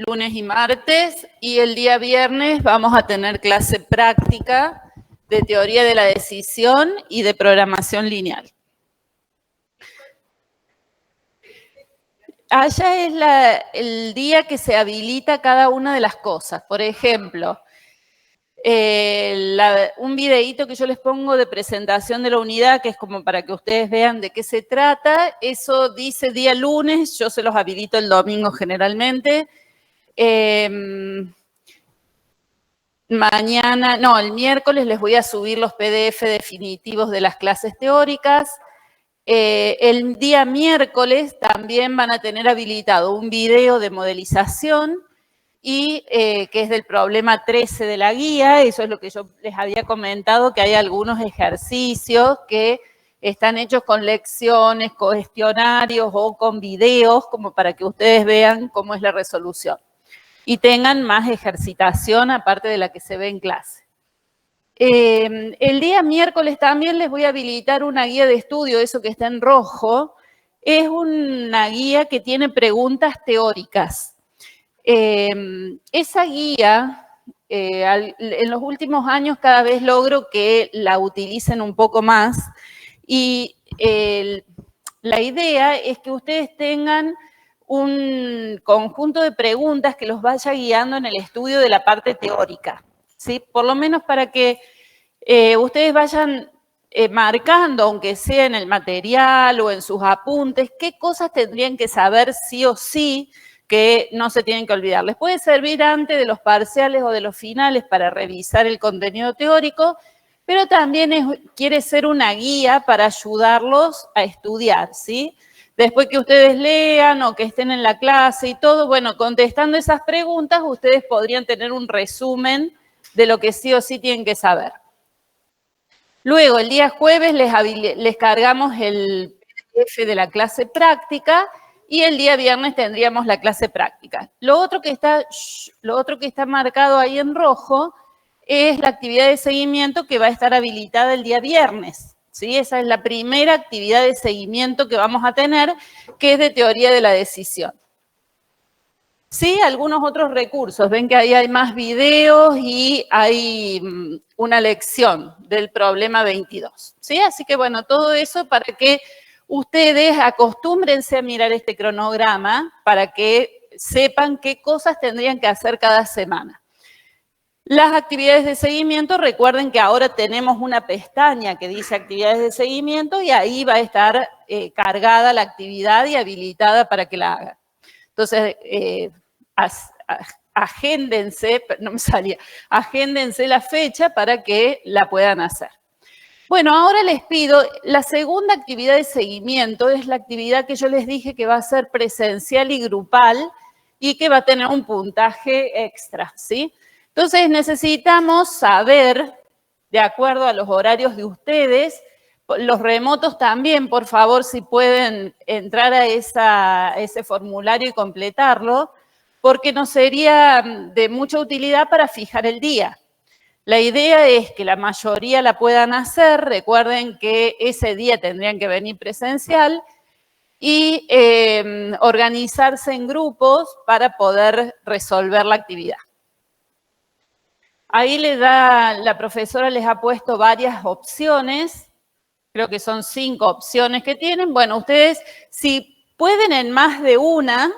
lunes y martes, y el día viernes vamos a tener clase práctica de teoría de la decisión y de programación lineal. Allá es el día que se habilita cada una de las cosas. Por ejemplo, un videíto que yo les pongo de presentación de la unidad, que es como para que ustedes vean de qué se trata. Eso dice día lunes, yo se los habilito el domingo generalmente. El miércoles les voy a subir los PDF definitivos de las clases teóricas. El día miércoles también van a tener habilitado un video de modelización y que es del problema 13 de la guía. Eso es lo que yo les había comentado, que hay algunos ejercicios que están hechos con lecciones, con cuestionarios o con videos, como para que ustedes vean cómo es la resolución y tengan más ejercitación aparte de la que se ve en clase. El día miércoles también les voy a habilitar una guía de estudio, eso que está en rojo. Es una guía que tiene preguntas teóricas. Esa guía, en los últimos años cada vez logro que la utilicen un poco más y la idea es que ustedes tengan un conjunto de preguntas que los vaya guiando en el estudio de la parte teórica, ¿sí? Por lo menos para que ustedes vayan marcando, aunque sea en el material o en sus apuntes, qué cosas tendrían que saber sí o sí que no se tienen que olvidar. Les puede servir antes de los parciales o de los finales para revisar el contenido teórico, pero también quiere ser una guía para ayudarlos a estudiar, ¿sí? Después que ustedes lean o que estén en la clase y todo, bueno, contestando esas preguntas, ustedes podrían tener un resumen de lo que sí o sí tienen que saber. Luego, el día jueves les cargamos el PDF de la clase práctica y el día viernes tendríamos la clase práctica. Lo otro que está marcado ahí en rojo es la actividad de seguimiento que va a estar habilitada el día viernes, ¿sí? Esa es la primera actividad de seguimiento que vamos a tener, que es de teoría de la decisión. Sí, algunos otros recursos. Ven que ahí hay más videos y hay una lección del problema 22. ¿Sí? Así que, bueno, todo eso para que ustedes acostúmbrense a mirar este cronograma para que sepan qué cosas tendrían que hacer cada semana. Las actividades de seguimiento, recuerden que ahora tenemos una pestaña que dice actividades de seguimiento y ahí va a estar cargada la actividad y habilitada para que la hagan. Entonces, agéndense, no me salía, agéndense la fecha para que la puedan hacer. Bueno, ahora les pido, la segunda actividad de seguimiento es la actividad que yo les dije que va a ser presencial y grupal y que va a tener un puntaje extra, ¿sí? Entonces necesitamos saber, de acuerdo a los horarios de ustedes, los remotos también, por favor, si pueden entrar a ese formulario y completarlo, porque nos sería de mucha utilidad para fijar el día. La idea es que la mayoría la puedan hacer, recuerden que ese día tendrían que venir presencial y organizarse en grupos para poder resolver la actividad. Ahí la profesora les ha puesto varias opciones. Creo que son 5 opciones que tienen. Bueno, ustedes, si pueden en más de una,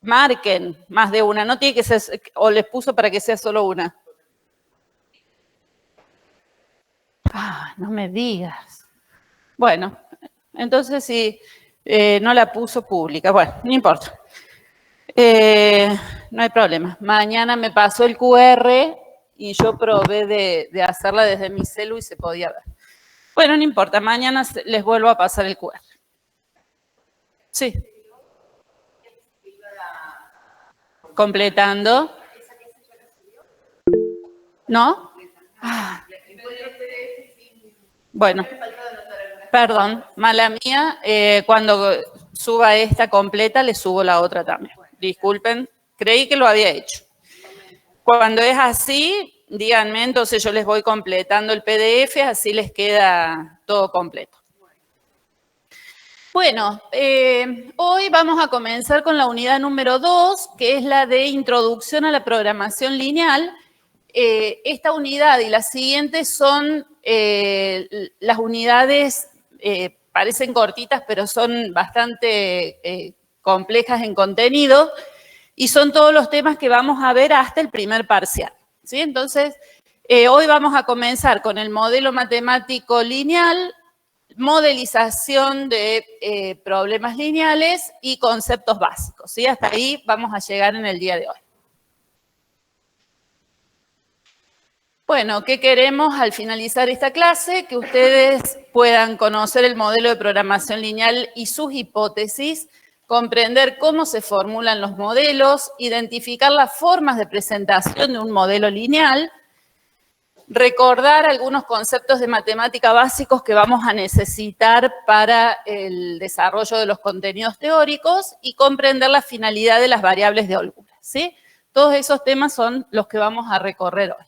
marquen más de una. No tiene que ser, o les puso para que sea solo una. Ah, no me digas. Bueno, entonces si no la puso pública. Bueno, no importa. No hay problema. Mañana me pasó el QR y yo probé de hacerla desde mi celu y se podía ver. Bueno, no importa, mañana les vuelvo a pasar el QR. Sí. Completando. ¿No? Ah. Bueno, perdón, mala mía. Cuando suba esta completa, le subo la otra también. Disculpen, creí que lo había hecho. Cuando es así, díganme, entonces yo les voy completando el PDF, así les queda todo completo. Bueno, hoy vamos a comenzar con la unidad número 2, que es la de Introducción a la Programación Lineal. Esta unidad y las siguientes son las unidades, parecen cortitas, pero son bastante complejas en contenido, y son todos los temas que vamos a ver hasta el primer parcial, ¿sí? Entonces, hoy vamos a comenzar con el modelo matemático lineal, modelización de problemas lineales y conceptos básicos, ¿sí? Hasta ahí vamos a llegar en el día de hoy. Bueno, ¿qué queremos al finalizar esta clase? Que ustedes puedan conocer el modelo de programación lineal y sus hipótesis, comprender cómo se formulan los modelos, identificar las formas de presentación de un modelo lineal, recordar algunos conceptos de matemática básicos que vamos a necesitar para el desarrollo de los contenidos teóricos y comprender la finalidad de las variables de holgura, ¿sí? Todos esos temas son los que vamos a recorrer hoy.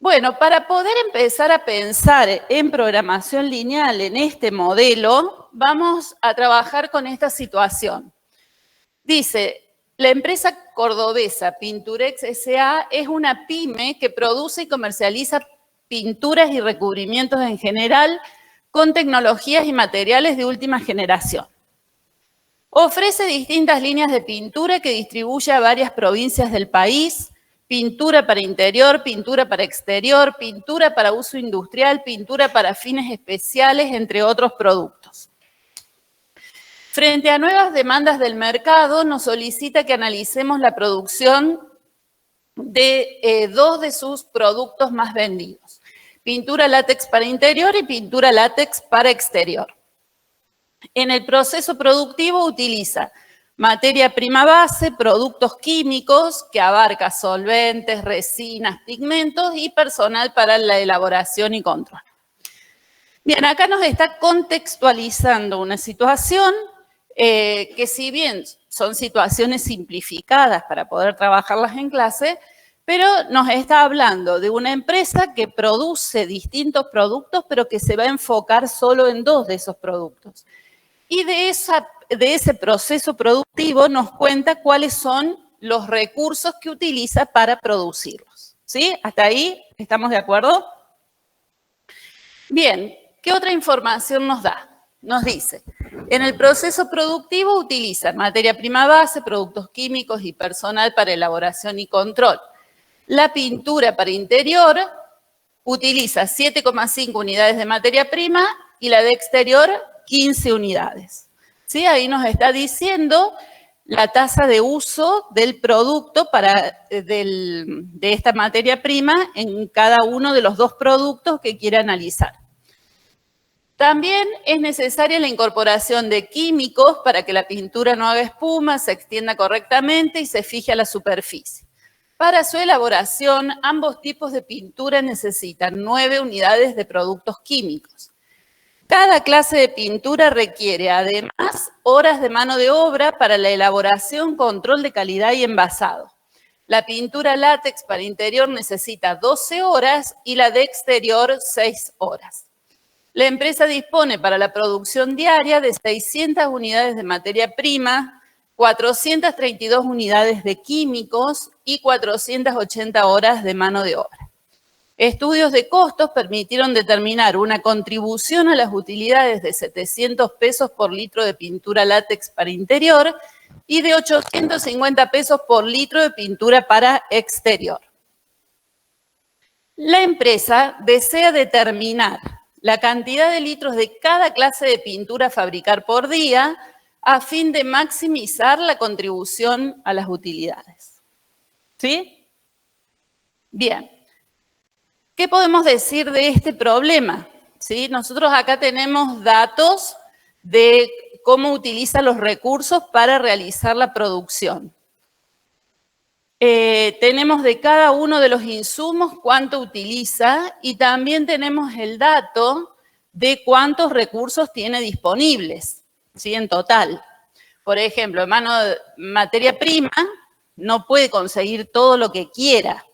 Bueno, para poder empezar a pensar en programación lineal en este modelo, vamos a trabajar con esta situación. Dice, la empresa cordobesa Pinturex S.A. es una pyme que produce y comercializa pinturas y recubrimientos en general con tecnologías y materiales de última generación. Ofrece distintas líneas de pintura que distribuye a varias provincias del país: pintura para interior, pintura para exterior, pintura para uso industrial, pintura para fines especiales, entre otros productos. Frente a nuevas demandas del mercado, nos solicita que analicemos la producción de dos de sus productos más vendidos: pintura látex para interior y pintura látex para exterior. En el proceso productivo utiliza materia prima base, productos químicos, que abarca solventes, resinas, pigmentos y personal para la elaboración y control. Bien, acá nos está contextualizando una situación que, si bien son situaciones simplificadas para poder trabajarlas en clase, pero nos está hablando de una empresa que produce distintos productos, pero que se va a enfocar solo en dos de esos productos. Y de ese proceso productivo nos cuenta cuáles son los recursos que utiliza para producirlos, ¿sí? ¿Hasta ahí estamos de acuerdo? Bien, ¿qué otra información nos da? Nos dice, en el proceso productivo utiliza materia prima base, productos químicos y personal para elaboración y control. La pintura para interior utiliza 7,5 unidades de materia prima y la de exterior 15 unidades. ¿Sí? Ahí nos está diciendo la tasa de uso del producto de esta materia prima en cada uno de los dos productos que quiere analizar. También es necesaria la incorporación de químicos para que la pintura no haga espuma, se extienda correctamente y se fije a la superficie. Para su elaboración, ambos tipos de pintura necesitan 9 unidades de productos químicos. Cada clase de pintura requiere, además, horas de mano de obra para la elaboración, control de calidad y envasado. La pintura látex para interior necesita 12 horas y la de exterior 6 horas. La empresa dispone para la producción diaria de 600 unidades de materia prima, 432 unidades de químicos y 480 horas de mano de obra. Estudios de costos permitieron determinar una contribución a las utilidades de 700 pesos por litro de pintura látex para interior y de 850 pesos por litro de pintura para exterior. La empresa desea determinar la cantidad de litros de cada clase de pintura a fabricar por día a fin de maximizar la contribución a las utilidades. ¿Sí? Bien. ¿Qué podemos decir de este problema? ¿Sí? Nosotros acá tenemos datos de cómo utiliza los recursos para realizar la producción. Tenemos de cada uno de los insumos cuánto utiliza y también tenemos el dato de cuántos recursos tiene disponibles, ¿sí? En total. Por ejemplo, en materia prima no puede conseguir todo lo que quiera.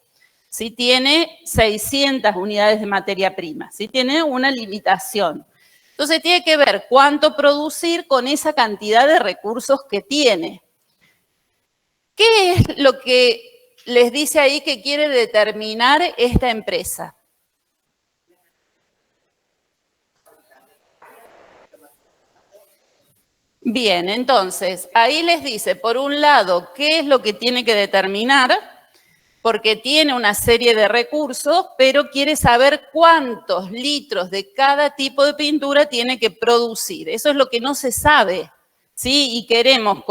Sí tiene 600 unidades de materia prima, sí tiene una limitación. Entonces tiene que ver cuánto producir con esa cantidad de recursos que tiene. ¿Qué es lo que les dice ahí que quiere determinar esta empresa? Bien, entonces, ahí les dice, por un lado, qué es lo que tiene que determinar, porque tiene una serie de recursos, pero quiere saber cuántos litros de cada tipo de pintura tiene que producir. Eso es lo que no se sabe, ¿sí? Y queremos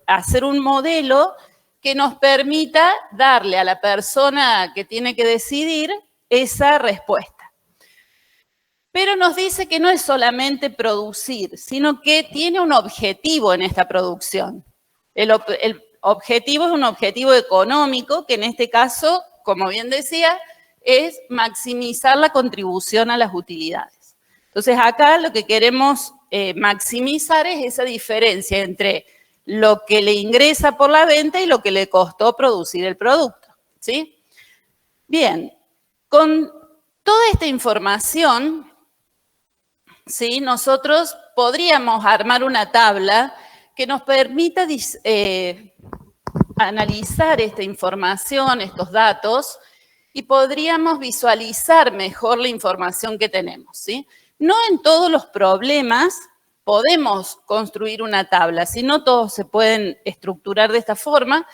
hacer un modelo que nos permita darle a la persona que tiene que decidir esa respuesta. Pero nos dice que no es solamente producir, sino que tiene un objetivo en esta producción. El objetivo es un objetivo económico, que en este caso, como bien decía, es maximizar la contribución a las utilidades. Entonces, acá lo que queremos maximizar es esa diferencia entre lo que le ingresa por la venta y lo que le costó producir el producto, ¿sí? Bien, con toda esta información, ¿sí? Nosotros podríamos armar una tabla que nos permita analizar esta información, estos datos, y podríamos visualizar mejor la información que tenemos, ¿sí? No en todos los problemas podemos construir una tabla, si no todos se pueden estructurar de esta forma,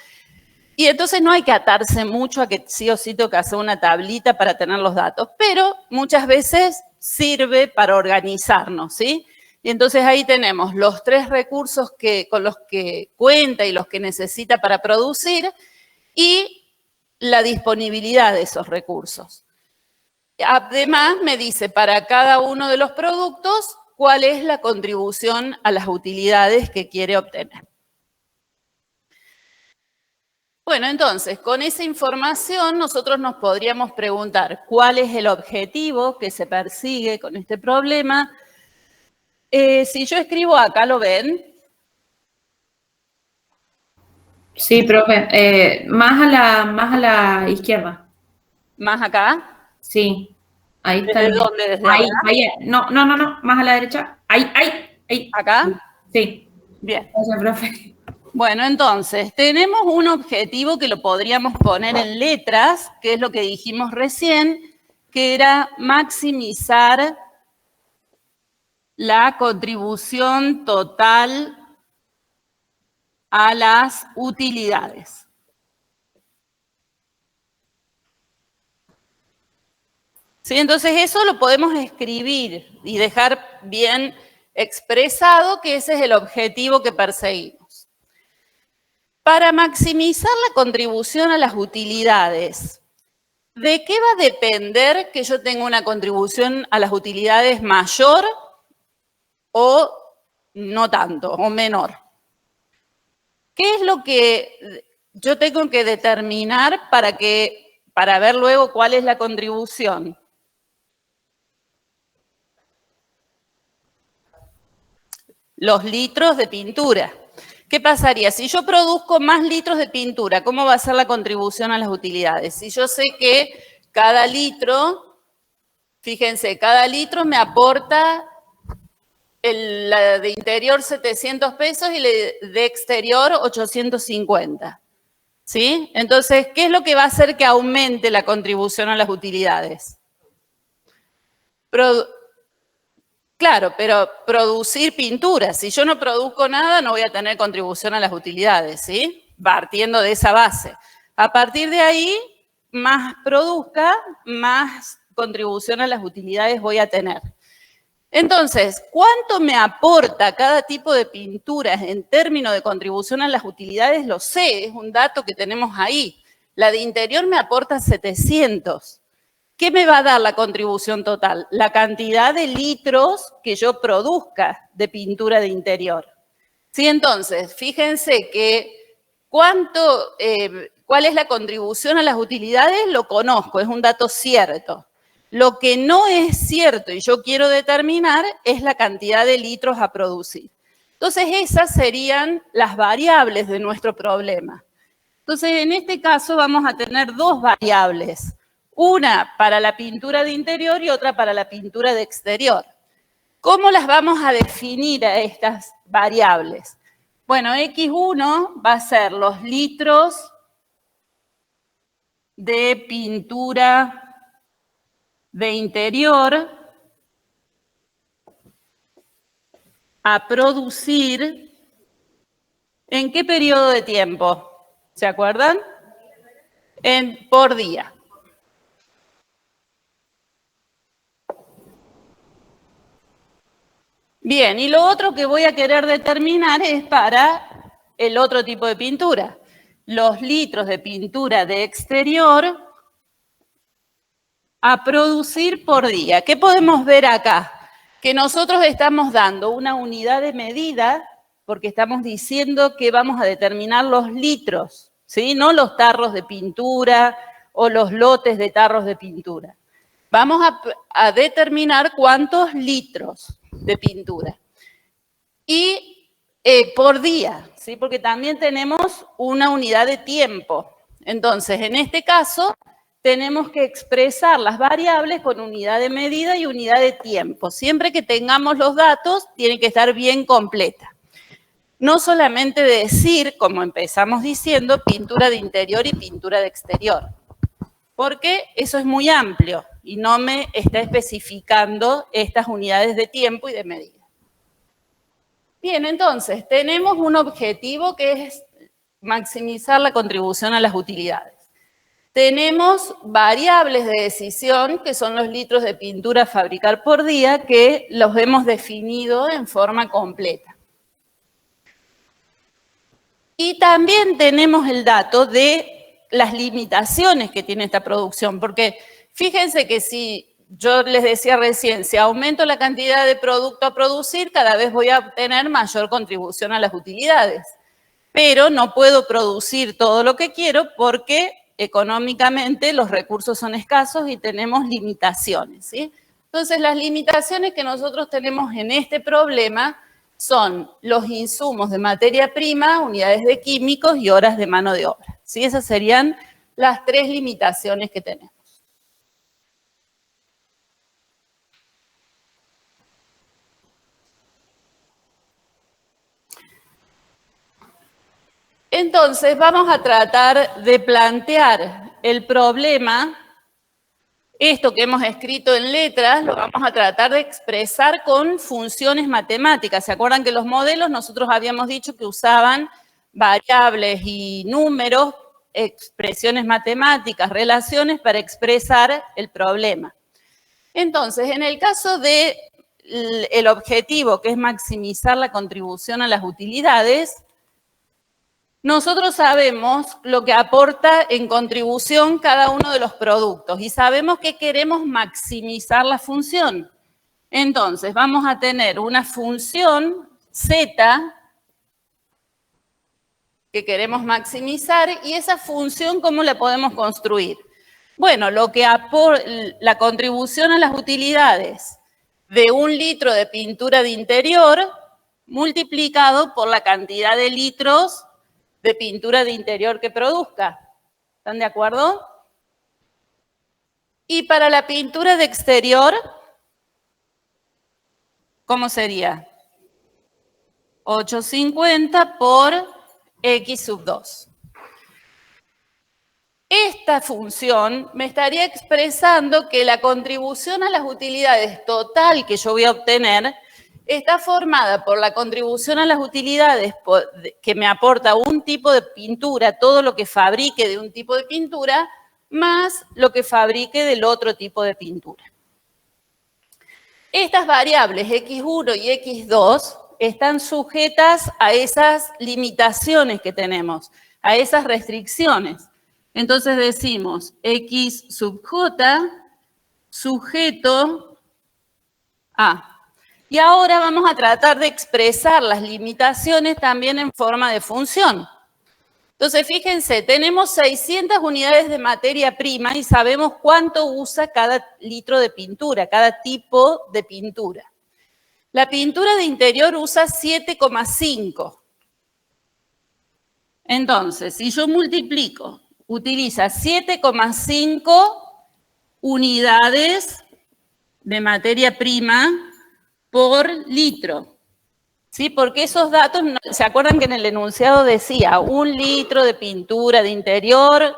y entonces no hay que atarse mucho a que sí o sí tengo que hacer una tablita para tener los datos, pero muchas veces sirve para organizarnos, ¿sí? Y entonces ahí tenemos los 3 recursos con los que cuenta y los que necesita para producir y la disponibilidad de esos recursos. Además, me dice para cada uno de los productos cuál es la contribución a las utilidades que quiere obtener. Bueno, entonces, con esa información nosotros nos podríamos preguntar cuál es el objetivo que se persigue con este problema. Si yo escribo acá, ¿lo ven? Sí, profe. Más a la izquierda. ¿Más acá? Sí. Ahí está ¿Desde el. dónde? ¿Desde Ahí, acá? ahí. No. Más a la derecha. Ahí. ¿Acá? Sí. Bien. Gracias, profe. Bueno, entonces, tenemos un objetivo que lo podríamos poner en letras, que es lo que dijimos recién, que era maximizar la contribución total a las utilidades. ¿Sí? Entonces, eso lo podemos escribir y dejar bien expresado que ese es el objetivo que perseguimos. Para maximizar la contribución a las utilidades, ¿de qué va a depender que yo tenga una contribución a las utilidades mayor o no tanto, o menor? ¿Qué es lo que yo tengo que determinar para ver luego cuál es la contribución? Los litros de pintura. ¿Qué pasaría? Si yo produzco más litros de pintura, ¿cómo va a ser la contribución a las utilidades? Si yo sé que cada litro, fíjense, cada litro me aporta la de interior 700 pesos y la de exterior 850. ¿Sí? Entonces, ¿qué es lo que va a hacer que aumente la contribución a las utilidades? Claro, pero producir pintura. Si yo no produzco nada, no voy a tener contribución a las utilidades, ¿sí? Partiendo de esa base. A partir de ahí, más produzca, más contribución a las utilidades voy a tener. Entonces, ¿cuánto me aporta cada tipo de pintura en términos de contribución a las utilidades? Lo sé, es un dato que tenemos ahí. La de interior me aporta 700. ¿Qué me va a dar la contribución total? La cantidad de litros que yo produzca de pintura de interior. Sí, entonces, fíjense que cuál es la contribución a las utilidades, lo conozco, es un dato cierto. Lo que no es cierto y yo quiero determinar es la cantidad de litros a producir. Entonces, esas serían las variables de nuestro problema. Entonces, en este caso vamos a tener 2 variables. Una para la pintura de interior y otra para la pintura de exterior. ¿Cómo las vamos a definir a estas variables? Bueno, X1 va a ser los litros de pintura de interior a producir, ¿en qué periodo de tiempo? ¿Se acuerdan? Por día. Bien, y lo otro que voy a querer determinar es para el otro tipo de pintura. Los litros de pintura de exterior a producir por día. ¿Qué podemos ver acá? Que nosotros estamos dando una unidad de medida porque estamos diciendo que vamos a determinar los litros, ¿sí? No los tarros de pintura o los lotes de tarros de pintura. Vamos a determinar cuántos litros de pintura. Y por día, ¿sí? Porque también tenemos una unidad de tiempo. Entonces, en este caso, tenemos que expresar las variables con unidad de medida y unidad de tiempo. Siempre que tengamos los datos, tiene que estar bien completa. No solamente decir, como empezamos diciendo, pintura de interior y pintura de exterior, porque eso es muy amplio y no me está especificando estas unidades de tiempo y de medida. Bien, entonces, tenemos un objetivo que es maximizar la contribución a las utilidades. Tenemos variables de decisión, que son los litros de pintura a fabricar por día, que los hemos definido en forma completa. Y también tenemos el dato de las limitaciones que tiene esta producción, porque fíjense que si yo les decía recién, si aumento la cantidad de producto a producir, cada vez voy a obtener mayor contribución a las utilidades. Pero no puedo producir todo lo que quiero porque económicamente los recursos son escasos y tenemos limitaciones, ¿sí? Entonces, las limitaciones que nosotros tenemos en este problema son los insumos de materia prima, unidades de químicos y horas de mano de obra, ¿sí? Esas serían las tres limitaciones que tenemos. Entonces, vamos a tratar de plantear el problema. Esto que hemos escrito en letras lo vamos a tratar de expresar con funciones matemáticas. ¿Se acuerdan que los modelos nosotros habíamos dicho que usaban variables y números, expresiones matemáticas, relaciones para expresar el problema? Entonces, en el caso del objetivo, que es maximizar la contribución a las utilidades, nosotros sabemos lo que aporta en contribución cada uno de los productos y sabemos que queremos maximizar la función. Entonces, vamos a tener una función Z que queremos maximizar y esa función, ¿cómo la podemos construir? Bueno, lo que la contribución a las utilidades de 1 litro de pintura de interior multiplicado por la cantidad de litros de pintura de interior que produzca. ¿Están de acuerdo? Y para la pintura de exterior, ¿cómo sería? 850 por X sub 2. Esta función me estaría expresando que la contribución a las utilidades total que yo voy a obtener está formada por la contribución a las utilidades que me aporta un tipo de pintura, todo lo que fabrique de un tipo de pintura, más lo que fabrique del otro tipo de pintura. Estas variables X1 y X2 están sujetas a esas limitaciones que tenemos, a esas restricciones. Entonces decimos X sub J sujeto a. Y ahora vamos a tratar de expresar las limitaciones también en forma de función. Entonces, fíjense, tenemos 600 unidades de materia prima y sabemos cuánto usa cada litro de pintura, cada tipo de pintura. La pintura de interior usa 7,5. Entonces, si yo multiplico, utiliza 7,5 unidades de materia prima por litro. ¿Sí? Porque esos datos, ¿se acuerdan que en el enunciado decía 1 litro de pintura de interior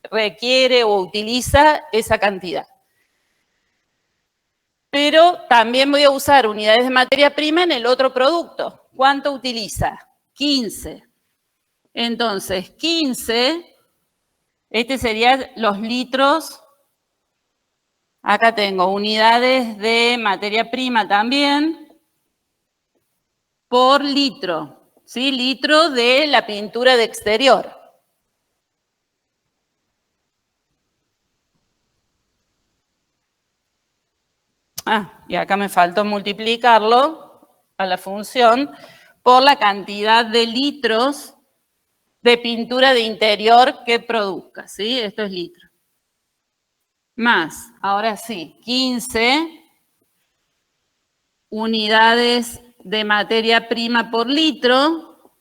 requiere o utiliza esa cantidad? Pero también voy a usar unidades de materia prima en el otro producto. ¿Cuánto utiliza? 15. Entonces, 15, este serían los litros. Acá tengo unidades de materia prima también por litro, ¿sí? Litro de la pintura de exterior. Y acá me faltó multiplicarlo a la función por la cantidad de litros de pintura de interior que produzca, ¿sí? Esto es litro. Más, ahora sí, 15 unidades de materia prima por litro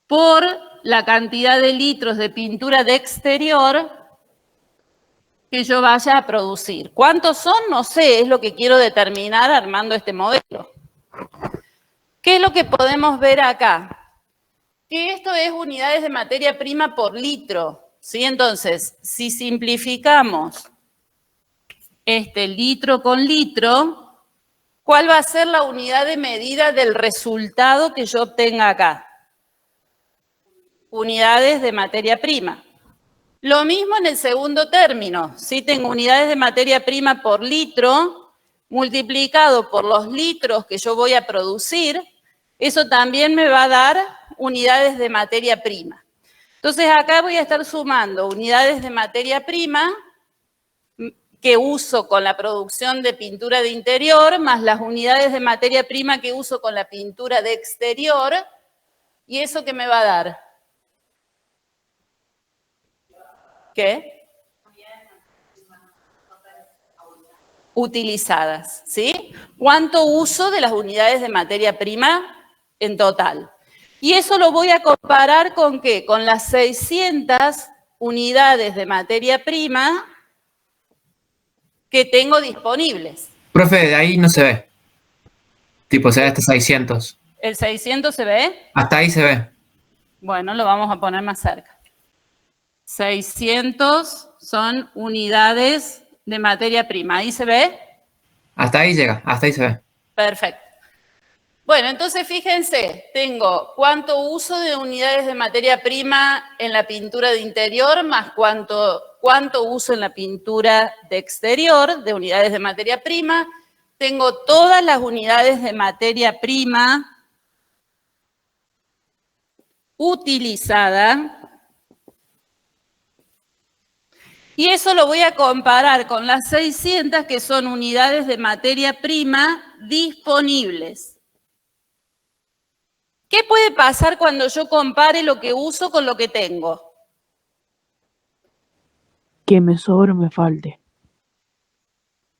por la cantidad de litros de pintura de exterior que yo vaya a producir. ¿Cuántos son? No sé, es lo que quiero determinar armando este modelo. ¿Qué es lo que podemos ver acá? Que esto es unidades de materia prima por litro, ¿sí? Entonces, si simplificamos este litro con litro, ¿cuál va a ser la unidad de medida del resultado que yo obtenga acá? Unidades de materia prima. Lo mismo en el segundo término. Si tengo unidades de materia prima por litro, multiplicado por los litros que yo voy a producir, eso también me va a dar unidades de materia prima. Entonces acá voy a estar sumando unidades de materia prima que uso con la producción de pintura de interior, más las unidades de materia prima que uso con la pintura de exterior, ¿y eso qué me va a dar? ¿Qué? Utilizadas, ¿sí? ¿Cuánto uso de las unidades de materia prima en total? Y eso lo voy a comparar ¿con qué? Con las 600 unidades de materia prima que tengo disponibles. Profe, de ahí no se ve. Tipo, se ve hasta 600. ¿El 600 se ve? Hasta ahí se ve. Bueno, lo vamos a poner más cerca. 600 son unidades de materia prima. ¿Ahí se ve? Hasta ahí llega, hasta ahí se ve. Perfecto. Bueno, entonces fíjense, tengo cuánto uso de unidades de materia prima en la pintura de interior más cuánto uso en la pintura de exterior de unidades de materia prima. Tengo todas las unidades de materia prima utilizada. Y eso lo voy a comparar con las 600 que son unidades de materia prima disponibles. ¿Qué puede pasar cuando yo compare lo que uso con lo que tengo? Que me sobre o me falte.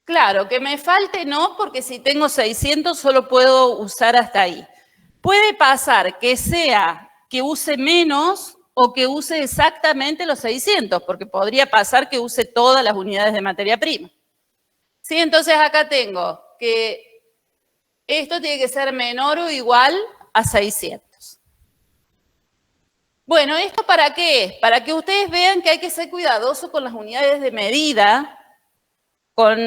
Claro, que me falte no, porque si tengo 600 solo puedo usar hasta ahí. Puede pasar que sea que use menos o que use exactamente los 600, porque podría pasar que use todas las unidades de materia prima. ¿Sí? Entonces acá tengo que esto tiene que ser menor o igual a 600. Bueno, ¿esto para qué es? Para que ustedes vean que hay que ser cuidadosos con las unidades de medida, con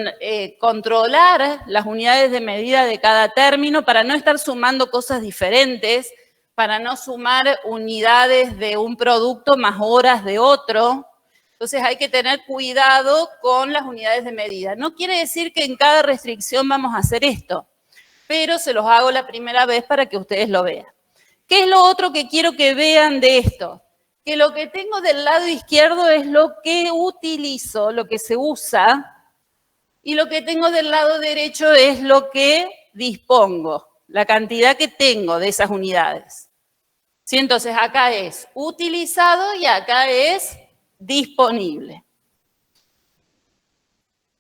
controlar las unidades de medida de cada término para no estar sumando cosas diferentes, para no sumar unidades de un producto más horas de otro. Entonces hay que tener cuidado con las unidades de medida. No quiere decir que en cada restricción vamos a hacer esto, pero se los hago la primera vez para que ustedes lo vean. ¿Qué es lo otro que quiero que vean de esto? Que lo que tengo del lado izquierdo es lo que utilizo, lo que se usa, y lo que tengo del lado derecho es lo que dispongo, la cantidad que tengo de esas unidades. ¿Sí? Entonces acá es utilizado y acá es disponible.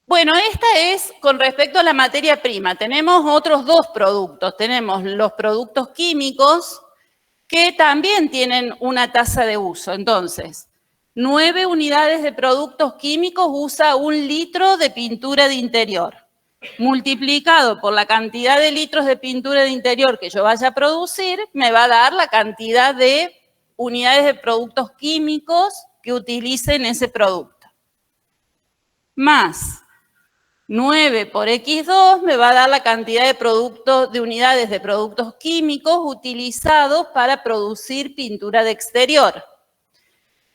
Bueno, esta es con respecto a la materia prima. Tenemos otros dos productos. Tenemos los productos químicos que también tienen una tasa de uso. Entonces, 9 unidades de productos químicos usa 1 litro de pintura de interior. multiplicado por la cantidad de litros de pintura de interior que yo vaya a producir, me va a dar la cantidad de unidades de productos químicos que utilicen ese producto. Más 9 por X2 me va a dar la cantidad de unidades de productos químicos utilizados para producir pintura de exterior.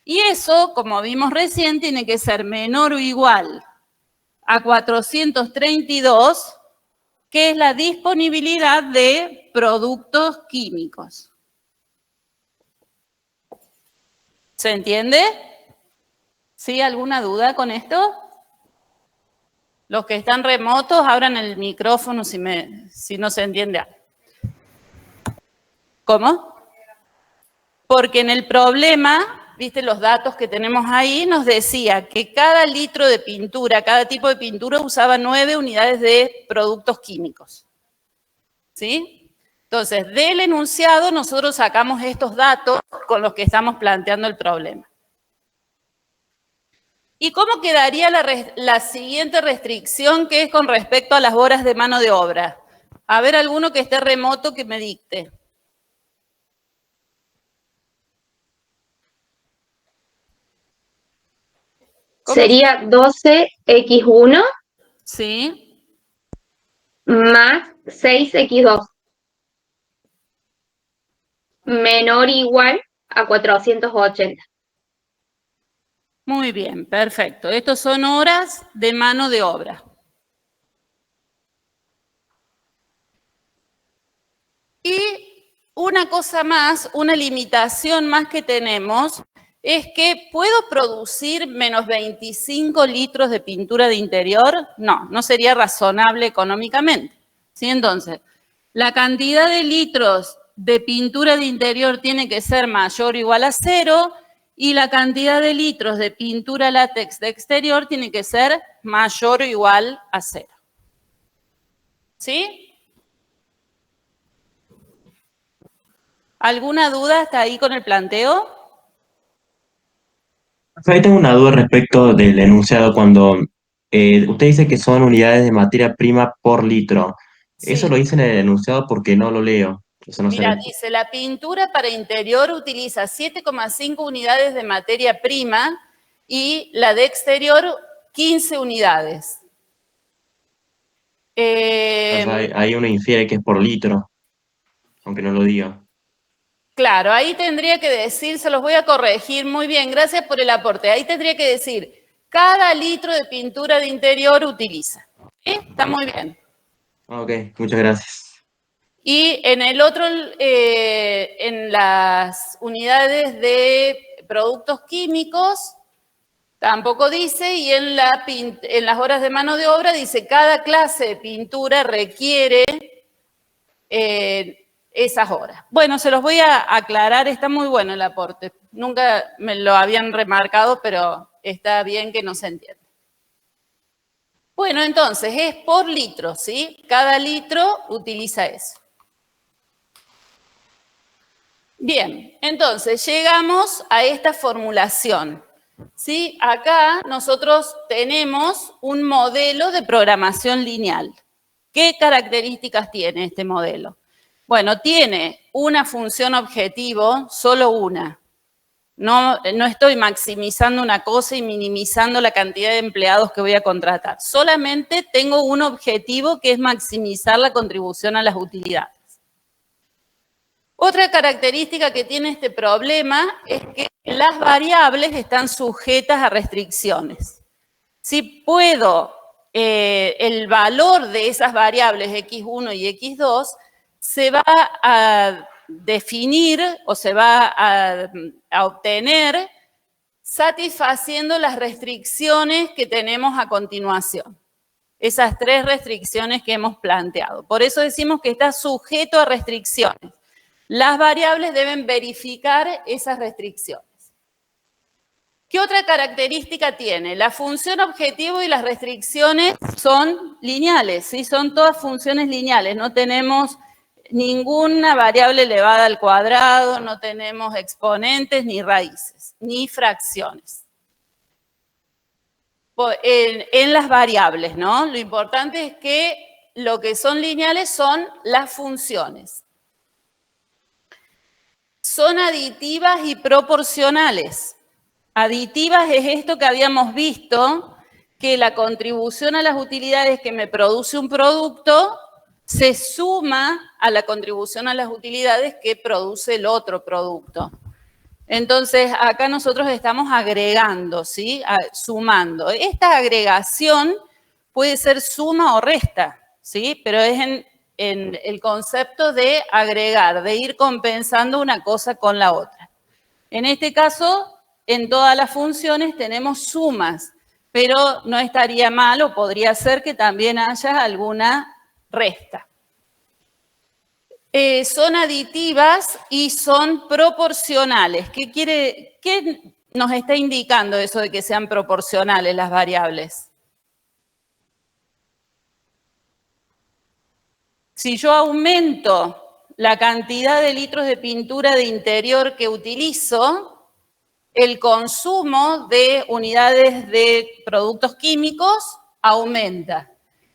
Y eso, como vimos recién, tiene que ser menor o igual a 432, que es la disponibilidad de productos químicos. ¿Se entiende? ¿Sí? ¿Alguna duda con esto? Los que están remotos, abran el micrófono si no se entiende algo. ¿Cómo? Porque en el problema, viste los datos que tenemos ahí, nos decía que cada litro de pintura, cada tipo de pintura usaba 9 unidades de productos químicos. ¿Sí? Entonces, del enunciado nosotros sacamos estos datos con los que estamos planteando el problema. ¿Y cómo quedaría la siguiente restricción, que es con respecto a las horas de mano de obra? A ver, alguno que esté remoto que me dicte. Sería 12x1 Sí. más 6x2 menor o igual a 480. Muy bien, perfecto. Estos son horas de mano de obra. Y una cosa más, una limitación más que tenemos, es que ¿puedo producir menos 25 litros de pintura de interior? No, no sería razonable económicamente. ¿Sí? Entonces, la cantidad de litros de pintura de interior tiene que ser mayor o igual a 0, y la cantidad de litros de pintura látex de exterior tiene que ser mayor o igual a 0. ¿Sí? ¿Alguna duda hasta ahí con el planteo? Ahí tengo una duda respecto del enunciado cuando usted dice que son unidades de materia prima por litro. Eso Sí. lo dice en el enunciado porque no lo leo. Eso no se Mira, ve. dice, la pintura para interior utiliza 7,5 unidades de materia prima y la de exterior 15 unidades. Ahí uno infiere que es por litro, aunque no lo diga. Claro, ahí tendría que decir, se los voy a corregir, muy bien, gracias por el aporte. Ahí tendría que decir, cada litro de pintura de interior utiliza. ¿Sí? Está muy bien. Ok, muchas gracias. Y en el otro, en las unidades de productos químicos, tampoco dice, y en las horas de mano de obra dice, cada clase de pintura requiere esas horas. Bueno, se los voy a aclarar, está muy bueno el aporte. Nunca me lo habían remarcado, pero está bien que no se entienda. Bueno, entonces es por litro, ¿sí? Cada litro utiliza eso. Bien, entonces llegamos a esta formulación. ¿Sí? Acá nosotros tenemos un modelo de programación lineal. ¿Qué características tiene este modelo? Bueno, tiene una función objetivo, solo una. No estoy maximizando una cosa y minimizando la cantidad de empleados que voy a contratar. Solamente tengo un objetivo, que es maximizar la contribución a las utilidades. Otra característica que tiene este problema es que las variables están sujetas a restricciones. Si puedo, el valor de esas variables x1 y x2 se va a definir o se va a obtener satisfaciendo las restricciones que tenemos a continuación. Esas 3 restricciones que hemos planteado. Por eso decimos que está sujeto a restricciones. Las variables deben verificar esas restricciones. ¿Qué otra característica tiene? La función objetivo y las restricciones son lineales, ¿sí? Son todas funciones lineales, no tenemos ninguna variable elevada al cuadrado, no tenemos exponentes ni raíces, ni fracciones. en las variables, ¿no? Lo importante es que lo que son lineales son las funciones. Son aditivas y proporcionales. Aditivas es esto que habíamos visto, que la contribución a las utilidades que me produce un producto se suma a la contribución a las utilidades que produce el otro producto. Entonces, acá nosotros estamos agregando, ¿sí? Sumando. Esta agregación puede ser suma o resta, ¿sí? Pero es en el concepto de agregar, de ir compensando una cosa con la otra. En este caso, en todas las funciones tenemos sumas, pero no estaría mal o podría ser que también haya alguna resta. Son aditivas y son proporcionales. ¿Qué nos está indicando eso de que sean proporcionales las variables? Si yo aumento la cantidad de litros de pintura de interior que utilizo, el consumo de unidades de productos químicos aumenta.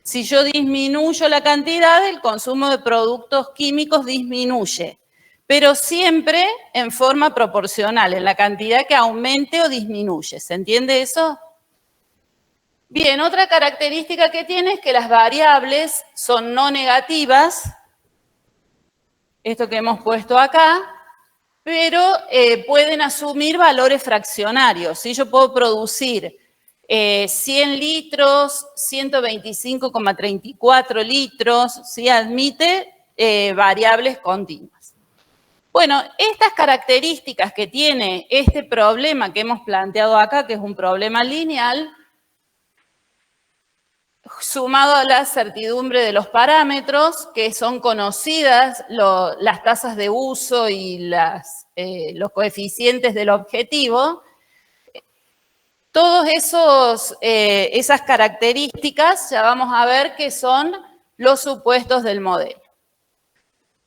Si yo disminuyo la cantidad, el consumo de productos químicos disminuye, pero siempre en forma proporcional, en la cantidad que aumente o disminuye. ¿Se entiende eso? Bien, otra característica que tiene es que las variables son no negativas, esto que hemos puesto acá, pero pueden asumir valores fraccionarios. ¿Sí? Yo puedo producir 100 litros, 125,34 litros, ¿sí? Admite variables continuas. Bueno, estas características que tiene este problema que hemos planteado acá, que es un problema lineal, sumado a la certidumbre de los parámetros, que son conocidas, las tasas de uso y los coeficientes del objetivo, todas esas características ya vamos a ver que son los supuestos del modelo.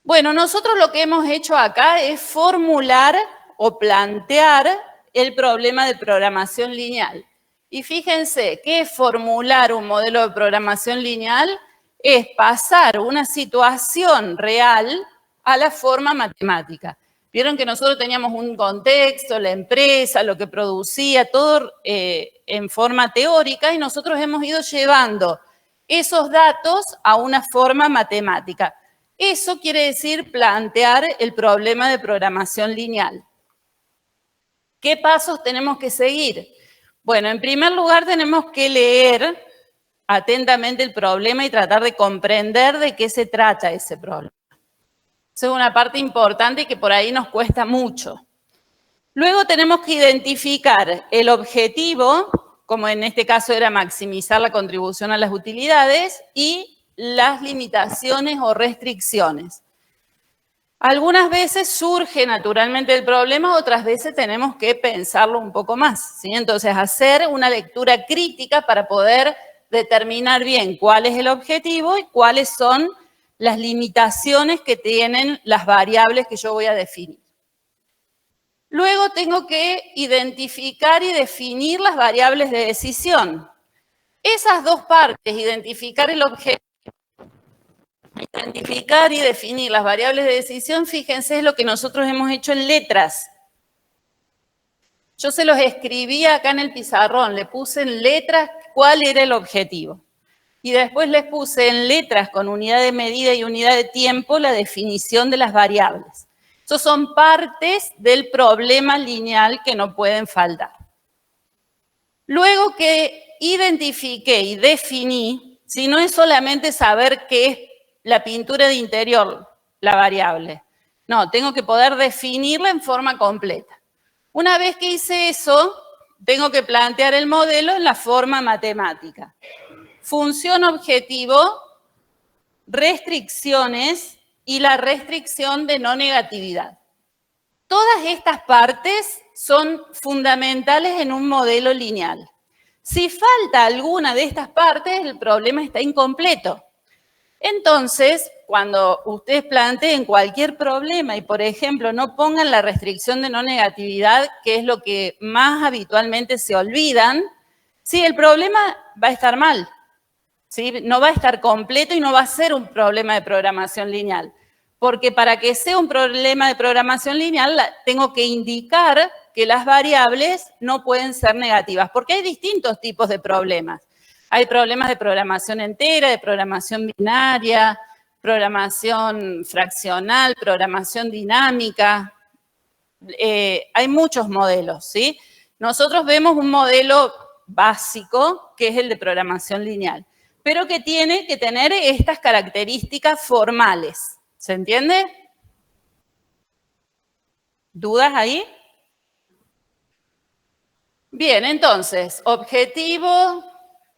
Bueno, nosotros lo que hemos hecho acá es formular o plantear el problema de programación lineal. Y fíjense que formular un modelo de programación lineal es pasar una situación real a la forma matemática. Vieron que nosotros teníamos un contexto, la empresa, lo que producía, todo en forma teórica, y nosotros hemos ido llevando esos datos a una forma matemática. Eso quiere decir plantear el problema de programación lineal. ¿Qué pasos tenemos que seguir? Bueno, en primer lugar tenemos que leer atentamente el problema y tratar de comprender de qué se trata ese problema. Esa es una parte importante y que por ahí nos cuesta mucho. Luego tenemos que identificar el objetivo, como en este caso era maximizar la contribución a las utilidades, y las limitaciones o restricciones. Algunas veces surge naturalmente el problema, otras veces tenemos que pensarlo un poco más, ¿sí? Entonces, hacer una lectura crítica para poder determinar bien cuál es el objetivo y cuáles son las limitaciones que tienen las variables que yo voy a definir. Luego tengo que identificar y definir las variables de decisión. Esas dos partes, identificar el objetivo, identificar y definir las variables de decisión, fíjense, es lo que nosotros hemos hecho en letras. Yo se los escribí acá en el pizarrón, le puse en letras cuál era el objetivo. Y después les puse en letras con unidad de medida y unidad de tiempo la definición de las variables. Esas son partes del problema lineal que no pueden faltar. Luego que identifiqué y definí, si no es solamente saber qué es la pintura de interior, la variable. No, tengo que poder definirla en forma completa. Una vez que hice eso, tengo que plantear el modelo en la forma matemática. Función objetivo, restricciones y la restricción de no negatividad. Todas estas partes son fundamentales en un modelo lineal. Si falta alguna de estas partes, el problema está incompleto. Entonces, cuando ustedes planteen cualquier problema y, por ejemplo, no pongan la restricción de no negatividad, que es lo que más habitualmente se olvidan, Sí, el problema va a estar mal, ¿sí? No va a estar completo y no va a ser un problema de programación lineal. Porque para que sea un problema de programación lineal, tengo que indicar que las variables no pueden ser negativas, porque hay distintos tipos de problemas. Hay problemas de programación entera, de programación binaria, programación fraccional, programación dinámica. Hay muchos modelos, ¿sí? Nosotros vemos un modelo básico, que es el de programación lineal, pero que tiene que tener estas características formales. ¿Se entiende? ¿Dudas ahí? Bien, entonces, objetivo,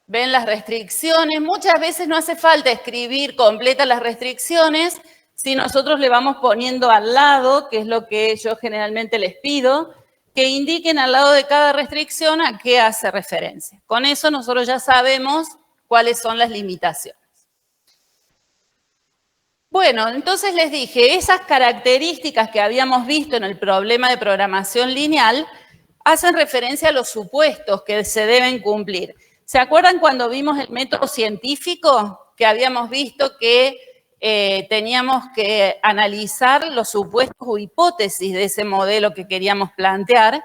ven las restricciones. Muchas veces no hace falta escribir completas las restricciones, si nosotros le vamos poniendo al lado, que es lo que yo generalmente les pido, que indiquen al lado de cada restricción a qué hace referencia. Con eso nosotros ya sabemos cuáles son las limitaciones. Bueno, entonces les dije, esas características que habíamos visto en el problema de programación lineal hacen referencia a los supuestos que se deben cumplir. ¿Se acuerdan cuando vimos el método científico? Que habíamos visto que teníamos que analizar los supuestos o hipótesis de ese modelo que queríamos plantear,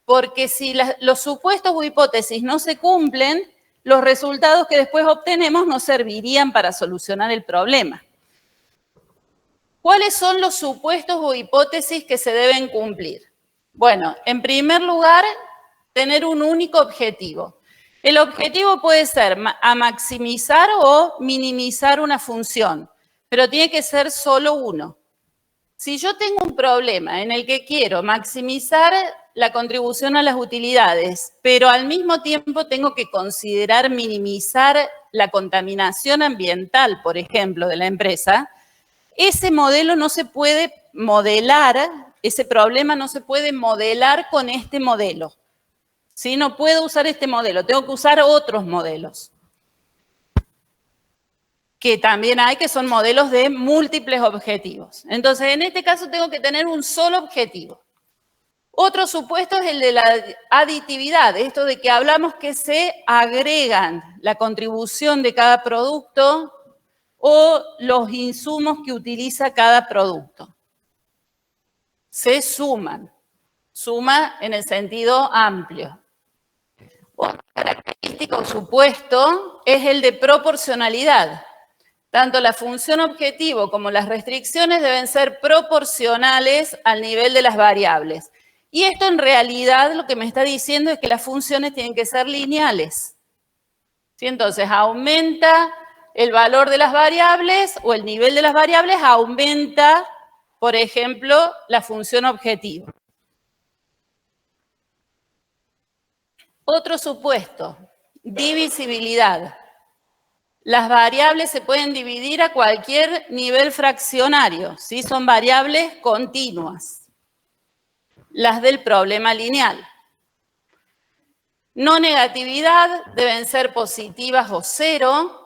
porque si los supuestos o hipótesis no se cumplen, los resultados que después obtenemos no servirían para solucionar el problema. ¿Cuáles son los supuestos o hipótesis que se deben cumplir? Bueno, en primer lugar, tener un único objetivo. El objetivo puede ser a maximizar o minimizar una función, pero tiene que ser solo uno. Si yo tengo un problema en el que quiero maximizar la contribución a las utilidades, pero al mismo tiempo tengo que considerar minimizar la contaminación ambiental, por ejemplo, de la empresa, ese modelo no se puede modelar, ese problema no se puede modelar con este modelo. ¿Sí? No puedo usar este modelo, tengo que usar otros modelos. Que también hay, que son modelos de múltiples objetivos. Entonces, en este caso tengo que tener un solo objetivo. Otro supuesto es el de la aditividad, esto de que hablamos que se agregan la contribución de cada producto o los insumos que utiliza cada producto. Se suman. Suma en el sentido amplio. Otra característica o supuesto es el de proporcionalidad. Tanto la función objetivo como las restricciones deben ser proporcionales al nivel de las variables. Y esto en realidad lo que me está diciendo es que las funciones tienen que ser lineales. ¿Sí? Entonces aumenta el valor de las variables o el nivel de las variables, aumenta, por ejemplo, la función objetivo. Otro supuesto, divisibilidad. Las variables se pueden dividir a cualquier nivel fraccionario, ¿sí? Son variables continuas, las del problema lineal. No negatividad, deben ser positivas o cero.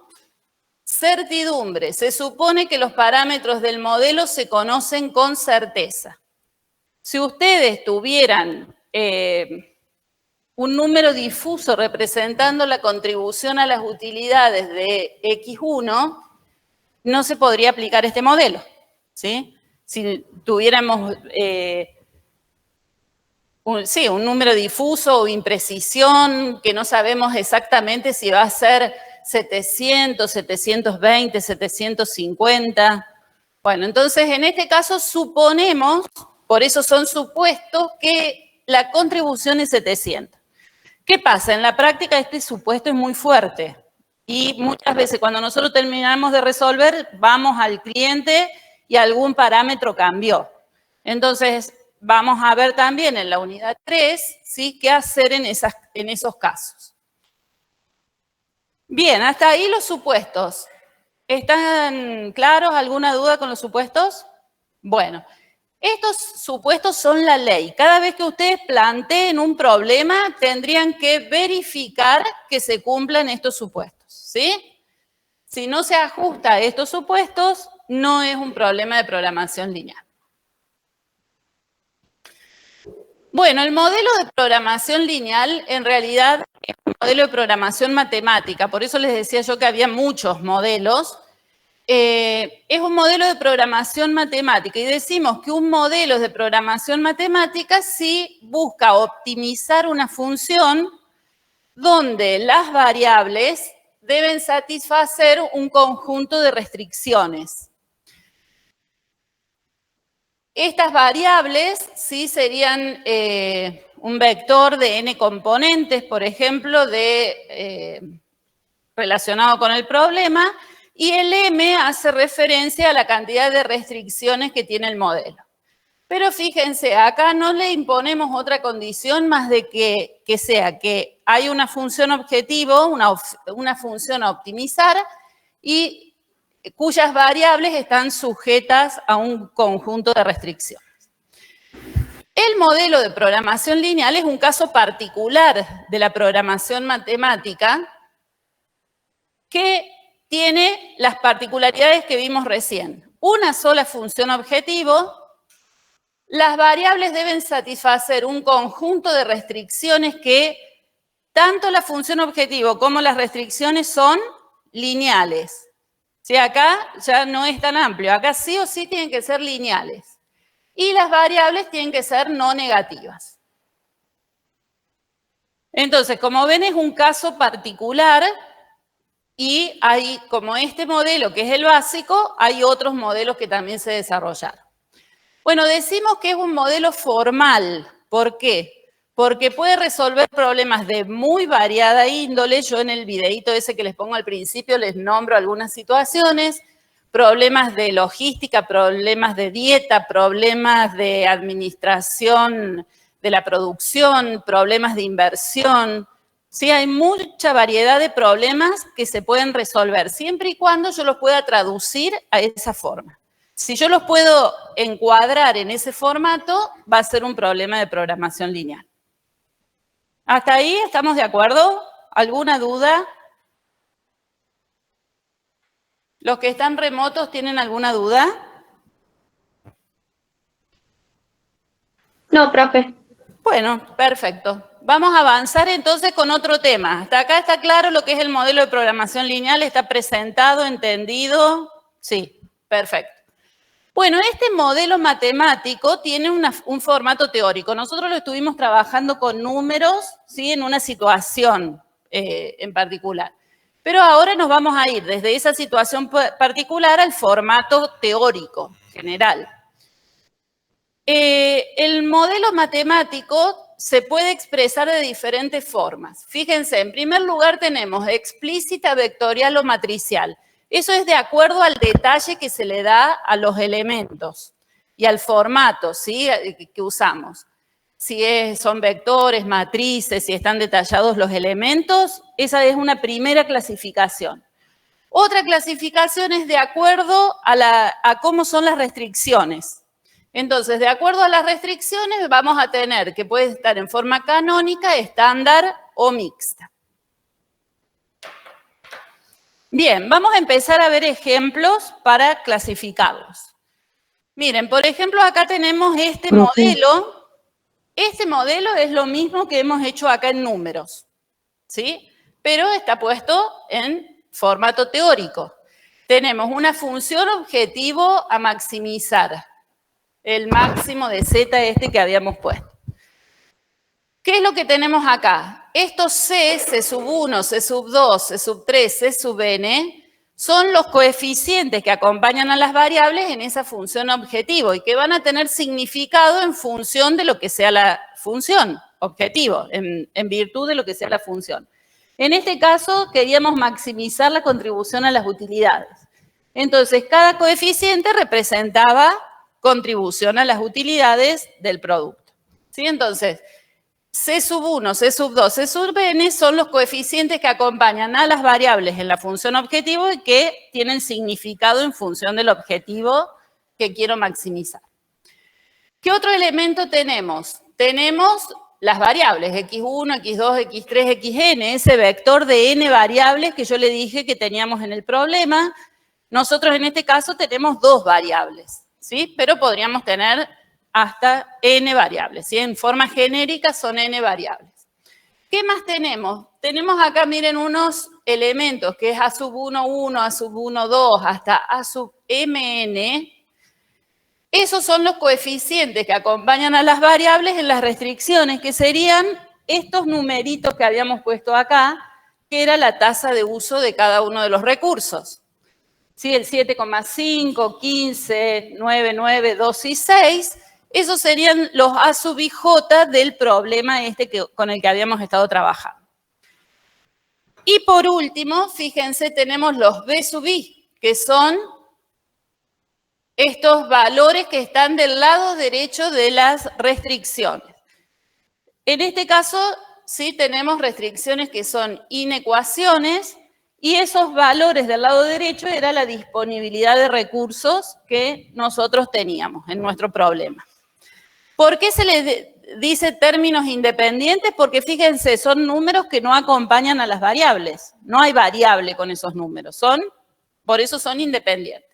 Certidumbre, se supone que los parámetros del modelo se conocen con certeza. Si ustedes tuvieran un número difuso representando la contribución a las utilidades de X1, no se podría aplicar este modelo, ¿sí? Si tuviéramos un número difuso o imprecisión, que no sabemos exactamente si va a ser 700, 720, 750. Bueno, entonces en este caso suponemos, por eso son supuestos, que la contribución es 700. ¿Qué pasa? En la práctica este supuesto es muy fuerte y muchas veces cuando nosotros terminamos de resolver vamos al cliente y algún parámetro cambió. Entonces vamos a ver también en la unidad 3, ¿sí? ¿Qué hacer en esos casos? Bien, hasta ahí los supuestos. ¿Están claros? ¿Alguna duda con los supuestos? Bueno. Estos supuestos son la ley. Cada vez que ustedes planteen un problema, tendrían que verificar que se cumplan estos supuestos, ¿sí? Si no se ajusta a estos supuestos, no es un problema de programación lineal. Bueno, el modelo de programación lineal en realidad es muy modelo de programación matemática, por eso les decía yo que había muchos modelos. Es un modelo de programación matemática y decimos que un modelo de programación matemática sí busca optimizar una función donde las variables deben satisfacer un conjunto de restricciones. Estas variables sí serían un vector de n componentes, por ejemplo, relacionado con el problema, y el m hace referencia a la cantidad de restricciones que tiene el modelo. Pero fíjense, acá no le imponemos otra condición más de que sea que hay una función objetivo, una función a optimizar, y cuyas variables están sujetas a un conjunto de restricciones. El modelo de programación lineal es un caso particular de la programación matemática que tiene las particularidades que vimos recién. Una sola función objetivo, las variables deben satisfacer un conjunto de restricciones que tanto la función objetivo como las restricciones son lineales. ¿Sí? Acá ya no es tan amplio, acá sí o sí tienen que ser lineales. Y las variables tienen que ser no negativas. Entonces, como ven, es un caso particular y hay, como este modelo que es el básico, hay otros modelos que también se desarrollaron. Bueno, decimos que es un modelo formal. ¿Por qué? Porque puede resolver problemas de muy variada índole. Yo en el videíto ese que les pongo al principio les nombro algunas situaciones. Problemas de logística, problemas de dieta, problemas de administración de la producción, problemas de inversión. Sí, hay mucha variedad de problemas que se pueden resolver, siempre y cuando yo los pueda traducir a esa forma. Si yo los puedo encuadrar en ese formato, va a ser un problema de programación lineal. ¿Hasta ahí estamos de acuerdo? ¿Alguna duda? ¿Los que están remotos tienen alguna duda? No, profe. Bueno, perfecto. Vamos a avanzar entonces con otro tema. Hasta acá está claro lo que es el modelo de programación lineal, está presentado, entendido. Sí, perfecto. Bueno, este modelo matemático tiene un formato teórico. Nosotros lo estuvimos trabajando con números, ¿sí? En una situación en particular. Pero ahora nos vamos a ir desde esa situación particular al formato teórico general. El modelo matemático se puede expresar de diferentes formas. Fíjense, en primer lugar tenemos explícita, vectorial o matricial. Eso es de acuerdo al detalle que se le da a los elementos y al formato, ¿sí? Que usamos. Si son vectores, matrices, si están detallados los elementos, esa es una primera clasificación. Otra clasificación es de acuerdo a cómo son las restricciones. Entonces, de acuerdo a las restricciones, vamos a tener que puede estar en forma canónica, estándar o mixta. Bien, vamos a empezar a ver ejemplos para clasificarlos. Miren, por ejemplo, acá tenemos este modelo. Este modelo es lo mismo que hemos hecho acá en números, ¿sí? Pero está puesto en formato teórico. Tenemos una función objetivo a maximizar, el máximo de z este que habíamos puesto. ¿Qué es lo que tenemos acá? Estos c, c sub 1, c sub 2, c sub 3, c sub n, son los coeficientes que acompañan a las variables en esa función objetivo y que van a tener significado en función de lo que sea la función objetivo, en virtud de lo que sea la función. En este caso, queríamos maximizar la contribución a las utilidades. Entonces, cada coeficiente representaba contribución a las utilidades del producto. ¿Sí? Entonces, C sub 1, C sub 2, C sub n son los coeficientes que acompañan a las variables en la función objetivo y que tienen significado en función del objetivo que quiero maximizar. ¿Qué otro elemento tenemos? Tenemos las variables x1, x2, x3, xn, ese vector de n variables que yo le dije que teníamos en el problema. Nosotros en este caso tenemos 2 variables, ¿sí? Pero podríamos tener hasta n variables, ¿sí? En forma genérica son n variables. ¿Qué más tenemos? Tenemos acá, miren, unos elementos que es A sub 1, 1, A sub 1, 2, hasta A sub mn. Esos son los coeficientes que acompañan a las variables en las restricciones, que serían estos numeritos que habíamos puesto acá, que era la tasa de uso de cada uno de los recursos. ¿Sí? El 7,5, 15, 9, 9, 2 y 6, esos serían los A sub ij del problema con el que habíamos estado trabajando. Y por último, fíjense, tenemos los B sub i, que son estos valores que están del lado derecho de las restricciones. En este caso, sí tenemos restricciones que son inecuaciones, y esos valores del lado derecho era la disponibilidad de recursos que nosotros teníamos en nuestro problema. ¿Por qué se les dice términos independientes? Porque fíjense, son números que no acompañan a las variables. No hay variable con esos números, por eso son independientes.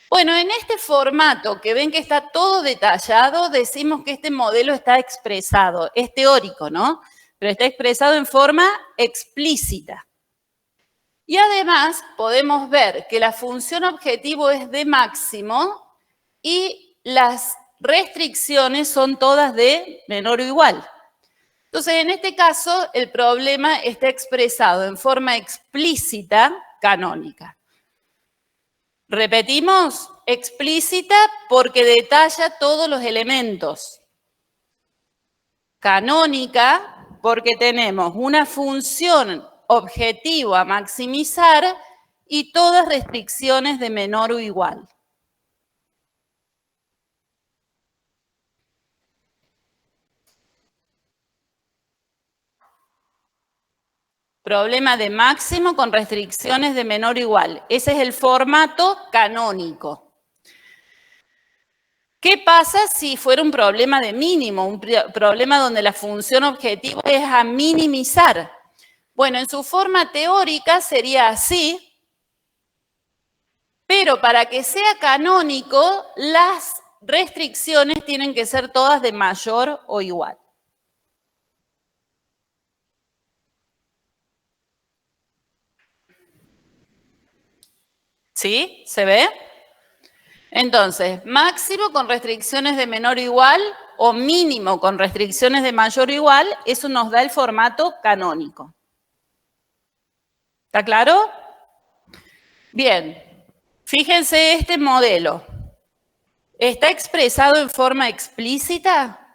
Bueno, en este formato que ven que está todo detallado, decimos que este modelo está expresado, es teórico, ¿no? Pero está expresado en forma explícita. Y además podemos ver que la función objetivo es de máximo y las restricciones son todas de menor o igual. Entonces, en este caso, el problema está expresado en forma explícita canónica. Repetimos, explícita porque detalla todos los elementos. Canónica porque tenemos una función objetivo a maximizar y todas restricciones de menor o igual. Problema de máximo con restricciones de menor o igual. Ese es el formato canónico. ¿Qué pasa si fuera un problema de mínimo? Un problema donde la función objetivo es a minimizar. Bueno, en su forma teórica sería así, pero para que sea canónico, las restricciones tienen que ser todas de mayor o igual. ¿Sí? ¿Se ve? Entonces, máximo con restricciones de menor o igual o mínimo con restricciones de mayor o igual, eso nos da el formato canónico. ¿Está claro? Bien, fíjense este modelo. ¿Está expresado en forma explícita?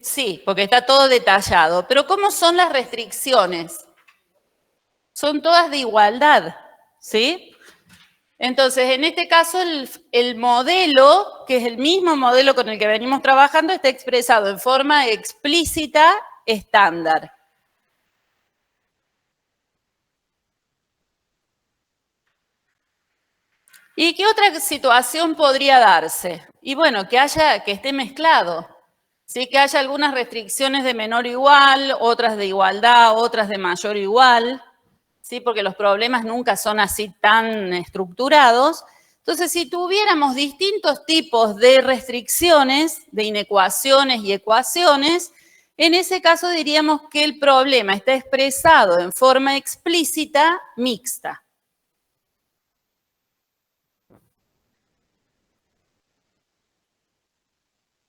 Sí, porque está todo detallado. Pero ¿cómo son las restricciones? Son todas de igualdad, ¿sí? Entonces, en este caso, el modelo, que es el mismo modelo con el que venimos trabajando, está expresado en forma explícita estándar. ¿Y qué otra situación podría darse? Y bueno, que esté mezclado. Sí, que haya algunas restricciones de menor o igual, otras de igualdad, otras de mayor o igual, ¿sí? Porque los problemas nunca son así tan estructurados. Entonces, si tuviéramos distintos tipos de restricciones, de inecuaciones y ecuaciones, en ese caso diríamos que el problema está expresado en forma explícita mixta.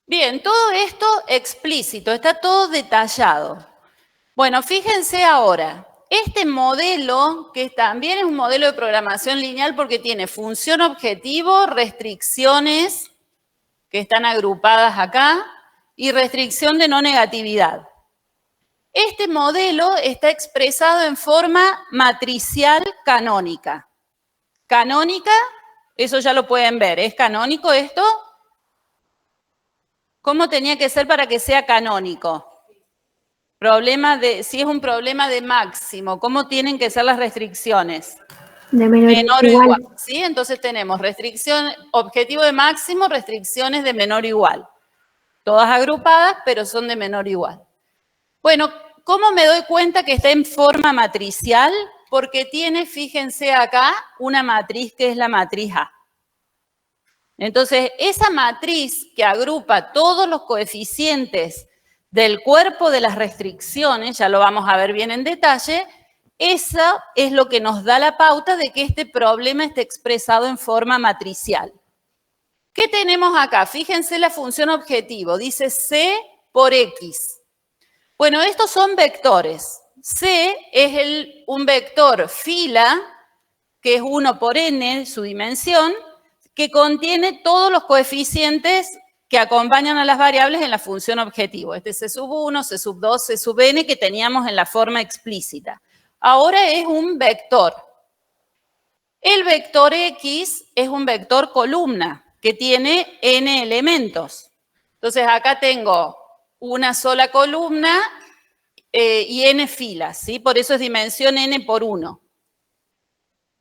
Bien, todo esto explícito, está todo detallado. Bueno, fíjense ahora, este modelo, que también es un modelo de programación lineal porque tiene función objetivo, restricciones que están agrupadas acá y restricción de no negatividad. Este modelo está expresado en forma matricial canónica. Canónica, eso ya lo pueden ver, ¿es canónico esto? ¿Cómo tenía que ser para que sea canónico? Si es un problema de máximo, ¿cómo tienen que ser las restricciones? De menor o igual. ¿sí? Entonces tenemos objetivo de máximo, restricciones de menor o igual. Todas agrupadas, pero son de menor o igual. Bueno, ¿cómo me doy cuenta que está en forma matricial? Porque tiene, fíjense acá, una matriz que es la matriz A. Entonces, esa matriz que agrupa todos los coeficientes del cuerpo de las restricciones, ya lo vamos a ver bien en detalle, eso es lo que nos da la pauta de que este problema esté expresado en forma matricial. ¿Qué tenemos acá? Fíjense la función objetivo, dice C por X. Bueno, estos son vectores. C es un vector fila, que es 1 por n, su dimensión, que contiene todos los coeficientes que acompañan a las variables en la función objetivo. Este es C sub 1, C sub 2, C sub n que teníamos en la forma explícita. Ahora es un vector. El vector X es un vector columna que tiene n elementos. Entonces acá tengo una sola columna y n filas, ¿sí? Por eso es dimensión n por 1.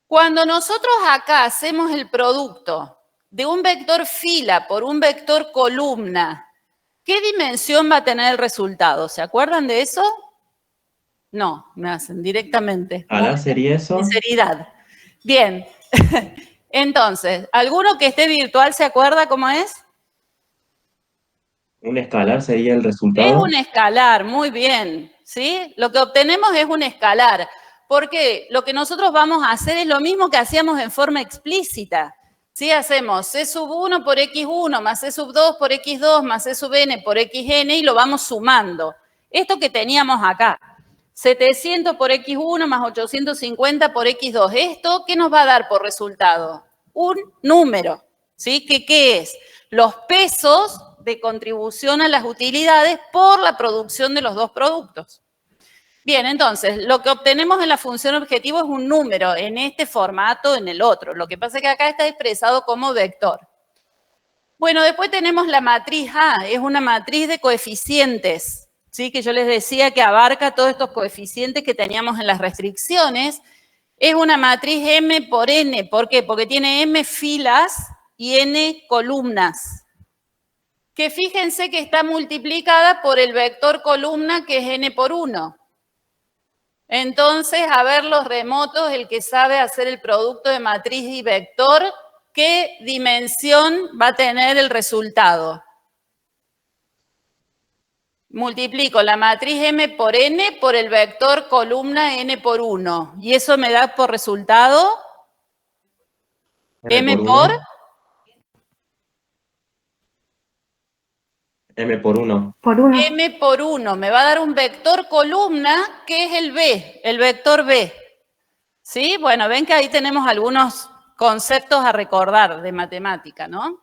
Cuando nosotros acá hacemos el producto de un vector fila por un vector columna, ¿qué dimensión va a tener el resultado? ¿Se acuerdan de eso? No, me hacen directamente. ¿Ala sería eso? Sinceridad. Bien. Entonces, ¿alguno que esté virtual se acuerda cómo es? ¿Un escalar sería el resultado? Es un escalar, muy bien. ¿Sí? Lo que obtenemos es un escalar. Porque lo que nosotros vamos a hacer es lo mismo que hacíamos en forma explícita. ¿Sí? Hacemos C sub 1 por X1 más C sub 2 por X2 más C sub n por Xn y lo vamos sumando. Esto que teníamos acá. 700 por X1 más 850 por X2. ¿Esto qué nos va a dar por resultado? Un número. ¿Sí? ¿Qué es? Los pesos de contribución a las utilidades por la producción de los dos productos. Bien, entonces, lo que obtenemos en la función objetivo es un número en este formato, en el otro. Lo que pasa es que acá está expresado como vector. Bueno, después tenemos la matriz A, es una matriz de coeficientes, ¿sí? Que yo les decía que abarca todos estos coeficientes que teníamos en las restricciones. Es una matriz M por N, ¿por qué? Porque tiene M filas y N columnas. Que fíjense que está multiplicada por el vector columna que es N por 1. Entonces, a ver los remotos, el que sabe hacer el producto de matriz y vector, ¿qué dimensión va a tener el resultado? Multiplico la matriz M por N por el vector columna N por 1. Y eso me da por resultado M por... M por 1. Por 1. M por 1. Me va a dar un vector columna que es el B, el vector B. ¿Sí? Bueno, ven que ahí tenemos algunos conceptos a recordar de matemática, ¿no?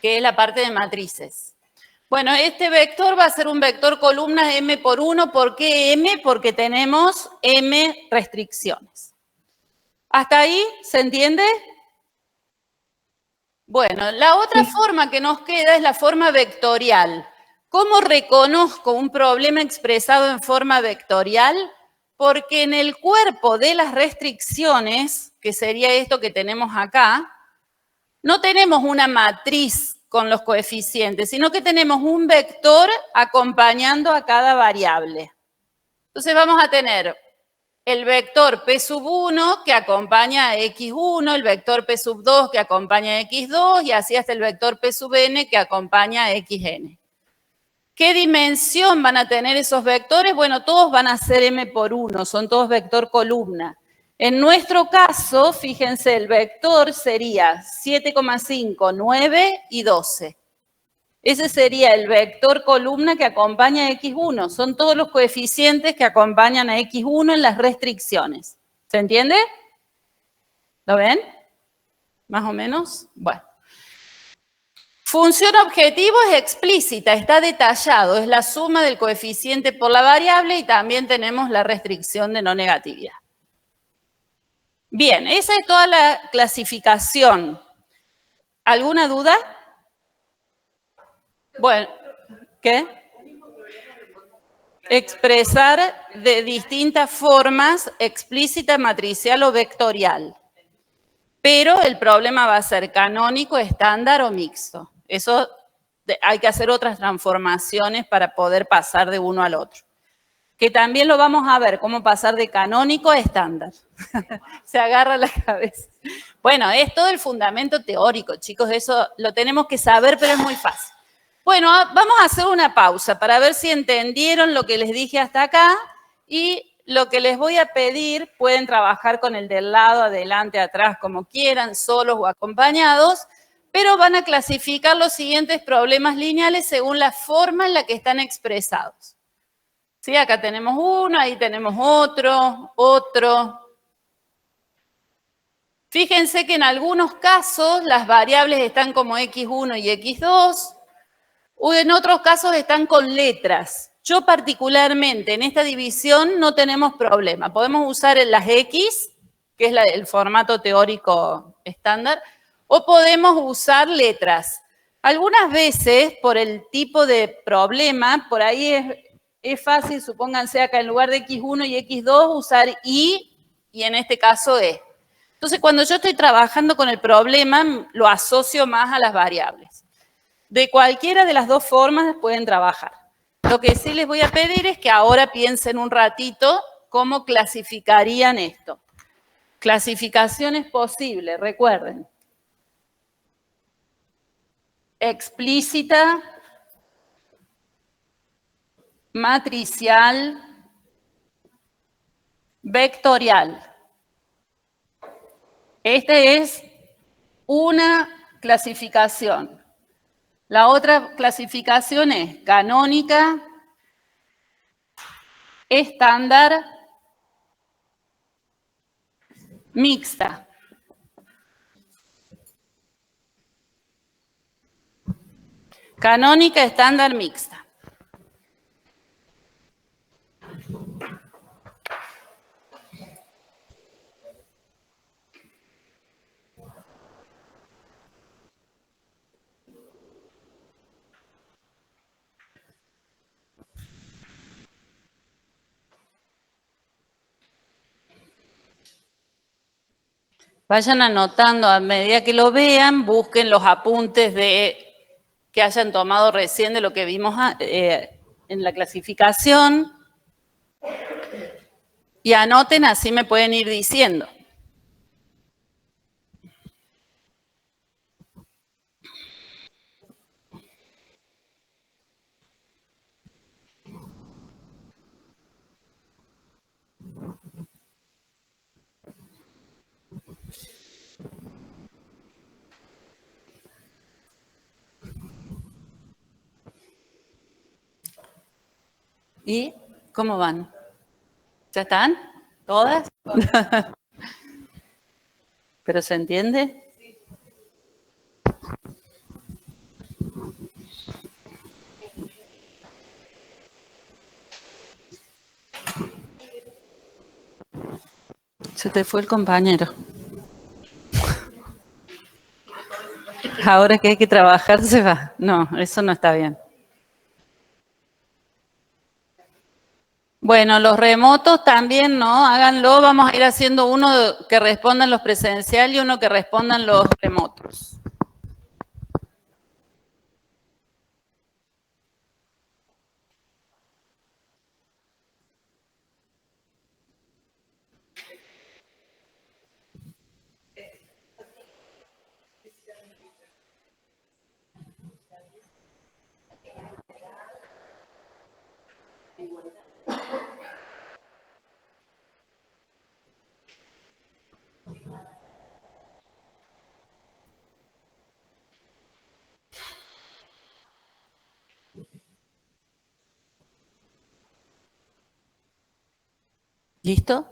Que es la parte de matrices. Bueno, este vector va a ser un vector columna M por 1. ¿Por qué M? Porque tenemos M restricciones. ¿Hasta ahí se entiende? Bueno, la otra forma que nos queda es la forma vectorial. ¿Cómo reconozco un problema expresado en forma vectorial? Porque en el cuerpo de las restricciones, que sería esto que tenemos acá, no tenemos una matriz con los coeficientes, sino que tenemos un vector acompañando a cada variable. Entonces vamos a tener el vector P sub 1 que acompaña a X1, el vector P sub 2 que acompaña a X2 y así hasta el vector P sub n que acompaña a Xn. ¿Qué dimensión van a tener esos vectores? Bueno, todos van a ser M por 1, son todos vector columna. En nuestro caso, fíjense, el vector sería 7,5, 9 y 12. Ese sería el vector columna que acompaña a X1. Son todos los coeficientes que acompañan a X1 en las restricciones. ¿Se entiende? ¿Lo ven? ¿Más o menos? Bueno. Función objetivo es explícita, está detallado. Es la suma del coeficiente por la variable y también tenemos la restricción de no negatividad. Bien, esa es toda la clasificación. ¿Alguna duda? Bueno, ¿qué? Expresar de distintas formas, explícita, matricial o vectorial. Pero el problema va a ser canónico, estándar o mixto. Eso hay que hacer otras transformaciones para poder pasar de uno al otro. que también lo vamos a ver, cómo pasar de canónico a estándar. Se agarra la cabeza. Bueno, es todo el fundamento teórico, chicos, eso lo tenemos que saber, pero es muy fácil. Bueno, vamos a hacer una pausa para ver si entendieron lo que les dije hasta acá y lo que les voy a pedir, pueden trabajar con el del lado, adelante, atrás, como quieran, solos o acompañados, pero van a clasificar los siguientes problemas lineales según la forma en la que están expresados. ¿Sí? Acá tenemos uno, ahí tenemos otro. Fíjense que en algunos casos las variables están como x1 y x2, o en otros casos están con letras. Yo particularmente en esta división no tenemos problema. Podemos usar las X, que es el formato teórico estándar, o podemos usar letras. Algunas veces, por el tipo de problema, por ahí es fácil, supónganse acá en lugar de x1 y x2, usar y en este caso E. Entonces, cuando yo estoy trabajando con el problema, lo asocio más a las variables. De cualquiera de las dos formas pueden trabajar. Lo que sí les voy a pedir es que ahora piensen un ratito cómo clasificarían esto. Clasificaciones posibles, recuerden. Explícita, matricial, vectorial. Esta es una clasificación. La otra clasificación es canónica, estándar, mixta. Canónica, estándar, mixta. Vayan anotando a medida que lo vean, busquen los apuntes que hayan tomado recién de lo que vimos en la clasificación y anoten, así me pueden ir diciendo. ¿Y cómo van? ¿Ya están? ¿Todas? ¿Pero se entiende? Se te fue el compañero. Ahora que hay que trabajar se va. No, eso no está bien. Bueno, los remotos también, ¿no? Háganlo. Vamos a ir haciendo uno que respondan los presenciales y uno que respondan los remotos. ¿Listo?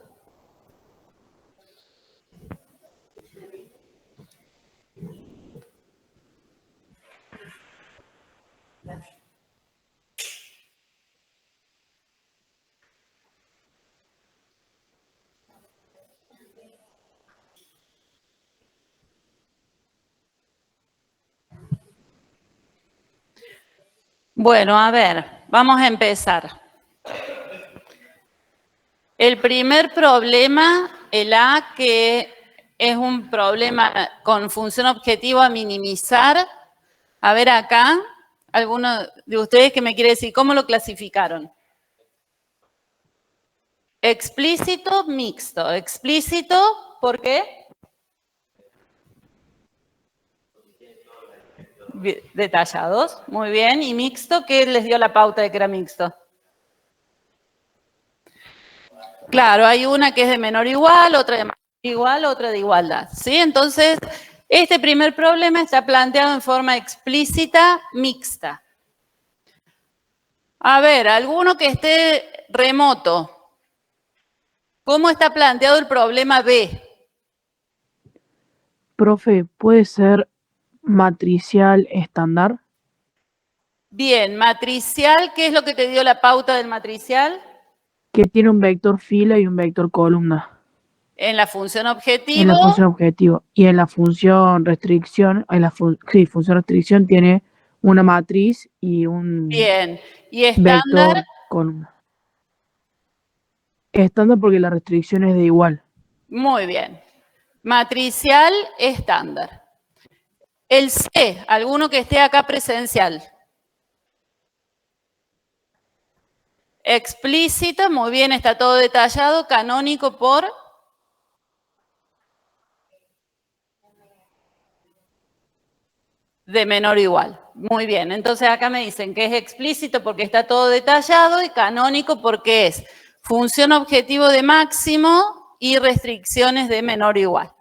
Bueno, a ver, vamos a empezar. El primer problema, el A, que es un problema con función objetivo a minimizar. A ver acá, alguno de ustedes que me quiere decir, ¿cómo lo clasificaron? Explícito, mixto. Explícito, ¿por qué? Detallados, muy bien. ¿Y mixto? ¿Qué les dio la pauta de que era mixto? Claro, hay una que es de menor o igual, otra de mayor o igual, otra de igualdad, ¿sí? Entonces, este primer problema está planteado en forma explícita, mixta. A ver, alguno que esté remoto. ¿Cómo está planteado el problema B? Profe, ¿puede ser matricial estándar? Bien, matricial, ¿qué es lo que te dio la pauta del matricial? Que tiene un vector fila y un vector columna En la función en objetivo. la función objetivo. Y en la función restricción, función restricción tiene una matriz y un Bien, y estándar. vector columna. Estándar porque la restricción es de igual. Muy bien. Matricial estándar. El C, alguno que esté acá presencial. Explícito, muy bien, está todo detallado. Canónico por... de menor o igual. Muy bien, entonces acá me dicen que es explícito porque está todo detallado y canónico porque es función objetivo de máximo y restricciones de menor o igual.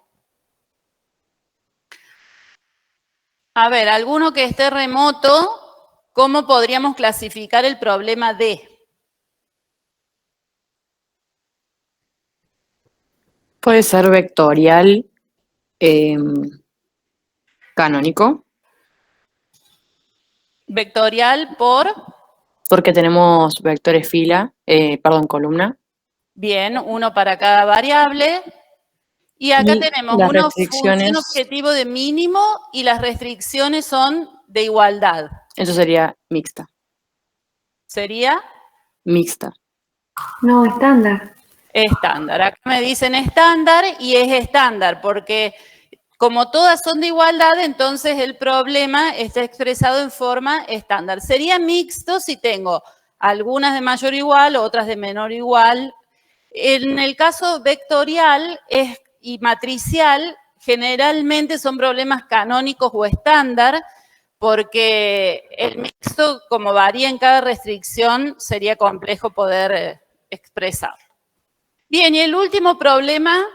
A ver, alguno que esté remoto, ¿cómo podríamos clasificar el problema D? Puede ser vectorial canónico, Vectorial por, porque tenemos vectores fila, columna. bien, uno para cada variable. Y acá Y tenemos las una restricciones- función objetivo de mínimo y las restricciones son de igualdad. Eso sería mixta. ¿Sería? Mixta. No, estándar. Estándar. Acá me dicen estándar y es estándar porque como todas son de igualdad, entonces el problema está expresado en forma estándar. Sería mixto si tengo algunas de mayor o igual, otras de menor o igual. En el caso vectorial y matricial, generalmente son problemas canónicos o estándar, porque el mixto, como varía en cada restricción, sería complejo poder expresarlo. Bien, y el último problema,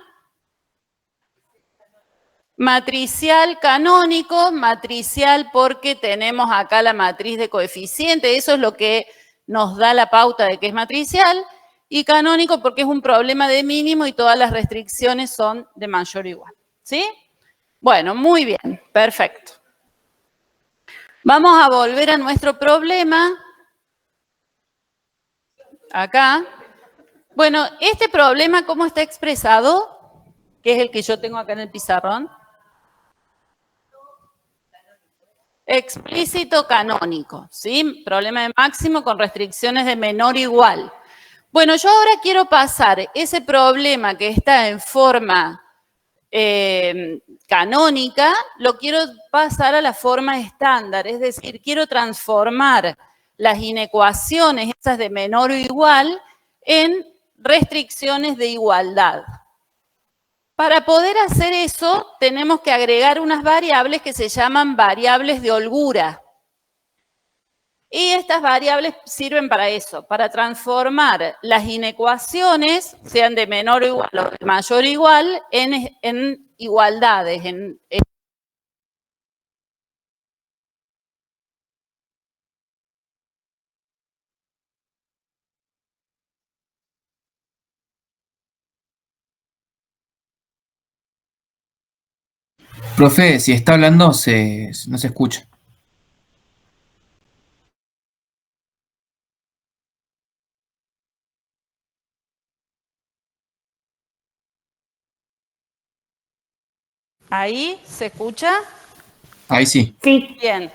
matricial canónico, matricial porque tenemos acá la matriz de coeficiente, eso es lo que nos da la pauta de que es matricial, y canónico porque es un problema de mínimo y todas las restricciones son de mayor o igual, ¿sí? Bueno, muy bien, perfecto. Vamos a volver a nuestro problema, acá. Bueno, este problema, ¿cómo está expresado? Que es el que yo tengo acá en el pizarrón. Explícito canónico, ¿sí? Problema de máximo con restricciones de menor o igual. Bueno, yo ahora quiero pasar ese problema que está en forma canónica, lo quiero pasar a la forma estándar, es decir, quiero transformar las inecuaciones, esas de menor o igual, en restricciones de igualdad. Para poder hacer eso, tenemos que agregar unas variables que se llaman variables de holgura. Y estas variables sirven para eso, para transformar las inecuaciones, sean de menor o igual o de mayor o igual, en igualdades, Profe, si está hablando, no se escucha. ¿Ahí se escucha? Ahí sí. Sí. Bien.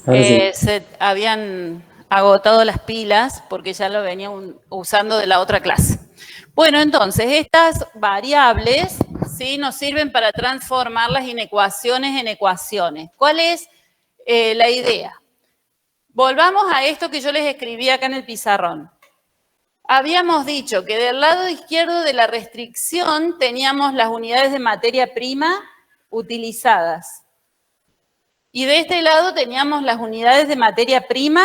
Ahora sí. Se habían agotado las pilas porque ya lo venía usando de la otra clase. Bueno, entonces, estas variables, ¿sí? Nos sirven para transformar las inecuaciones en ecuaciones. ¿Cuál es la idea? Volvamos a esto que yo les escribí acá en el pizarrón. Habíamos dicho que del lado izquierdo de la restricción teníamos las unidades de materia prima utilizadas. Y de este lado teníamos las unidades de materia prima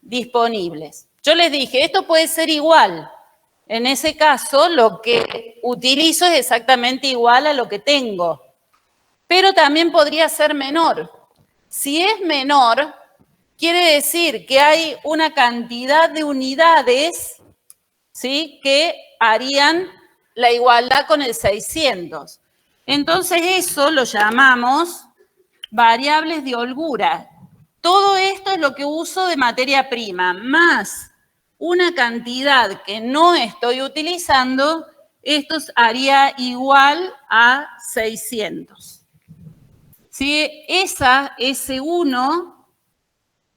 disponibles. Yo les dije, esto puede ser igual. En ese caso, lo que utilizo es exactamente igual a lo que tengo. Pero también podría ser menor. Si es menor, quiere decir que hay una cantidad de unidades, ¿sí?, que harían la igualdad con el 600. Entonces eso lo llamamos variables de holgura. Todo esto es lo que uso de materia prima, más una cantidad que no estoy utilizando, esto haría igual a 600. ¿Sí? Esa S1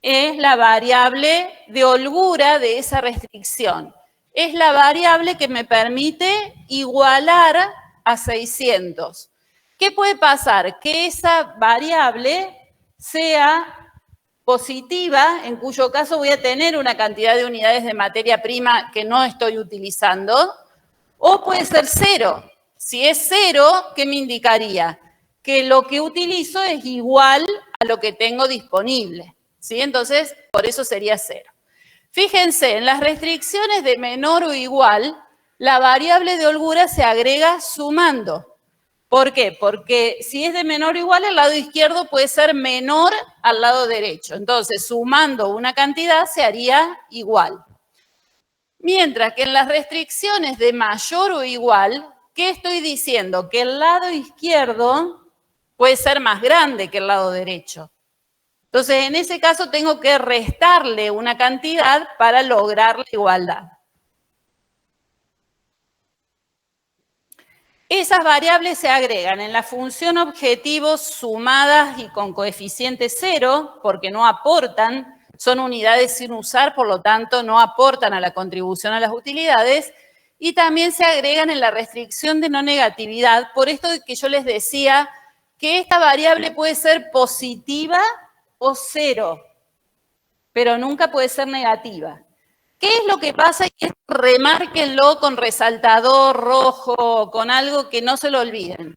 es la variable de holgura de esa restricción. Es la variable que me permite igualar a 600. ¿Qué puede pasar? Que esa variable sea positiva, en cuyo caso voy a tener una cantidad de unidades de materia prima que no estoy utilizando, o puede ser cero. Si es cero, ¿qué me indicaría? Que lo que utilizo es igual a lo que tengo disponible, ¿sí? Entonces, por eso sería cero. Fíjense, en las restricciones de menor o igual, la variable de holgura se agrega sumando. ¿Por qué? Porque si es de menor o igual, el lado izquierdo puede ser menor al lado derecho. Entonces, sumando una cantidad se haría igual. Mientras que en las restricciones de mayor o igual, ¿qué estoy diciendo? Que el lado izquierdo puede ser más grande que el lado derecho. Entonces, en ese caso tengo que restarle una cantidad para lograr la igualdad. Esas variables se agregan en la función objetivo sumadas y con coeficiente cero, porque no aportan, son unidades sin usar, por lo tanto no aportan a la contribución a las utilidades, y también se agregan en la restricción de no negatividad, por esto que yo les decía que esta variable puede ser positiva o cero, pero nunca puede ser negativa. ¿Qué es lo que pasa? Y remárquenlo con resaltador rojo, con algo que no se lo olviden.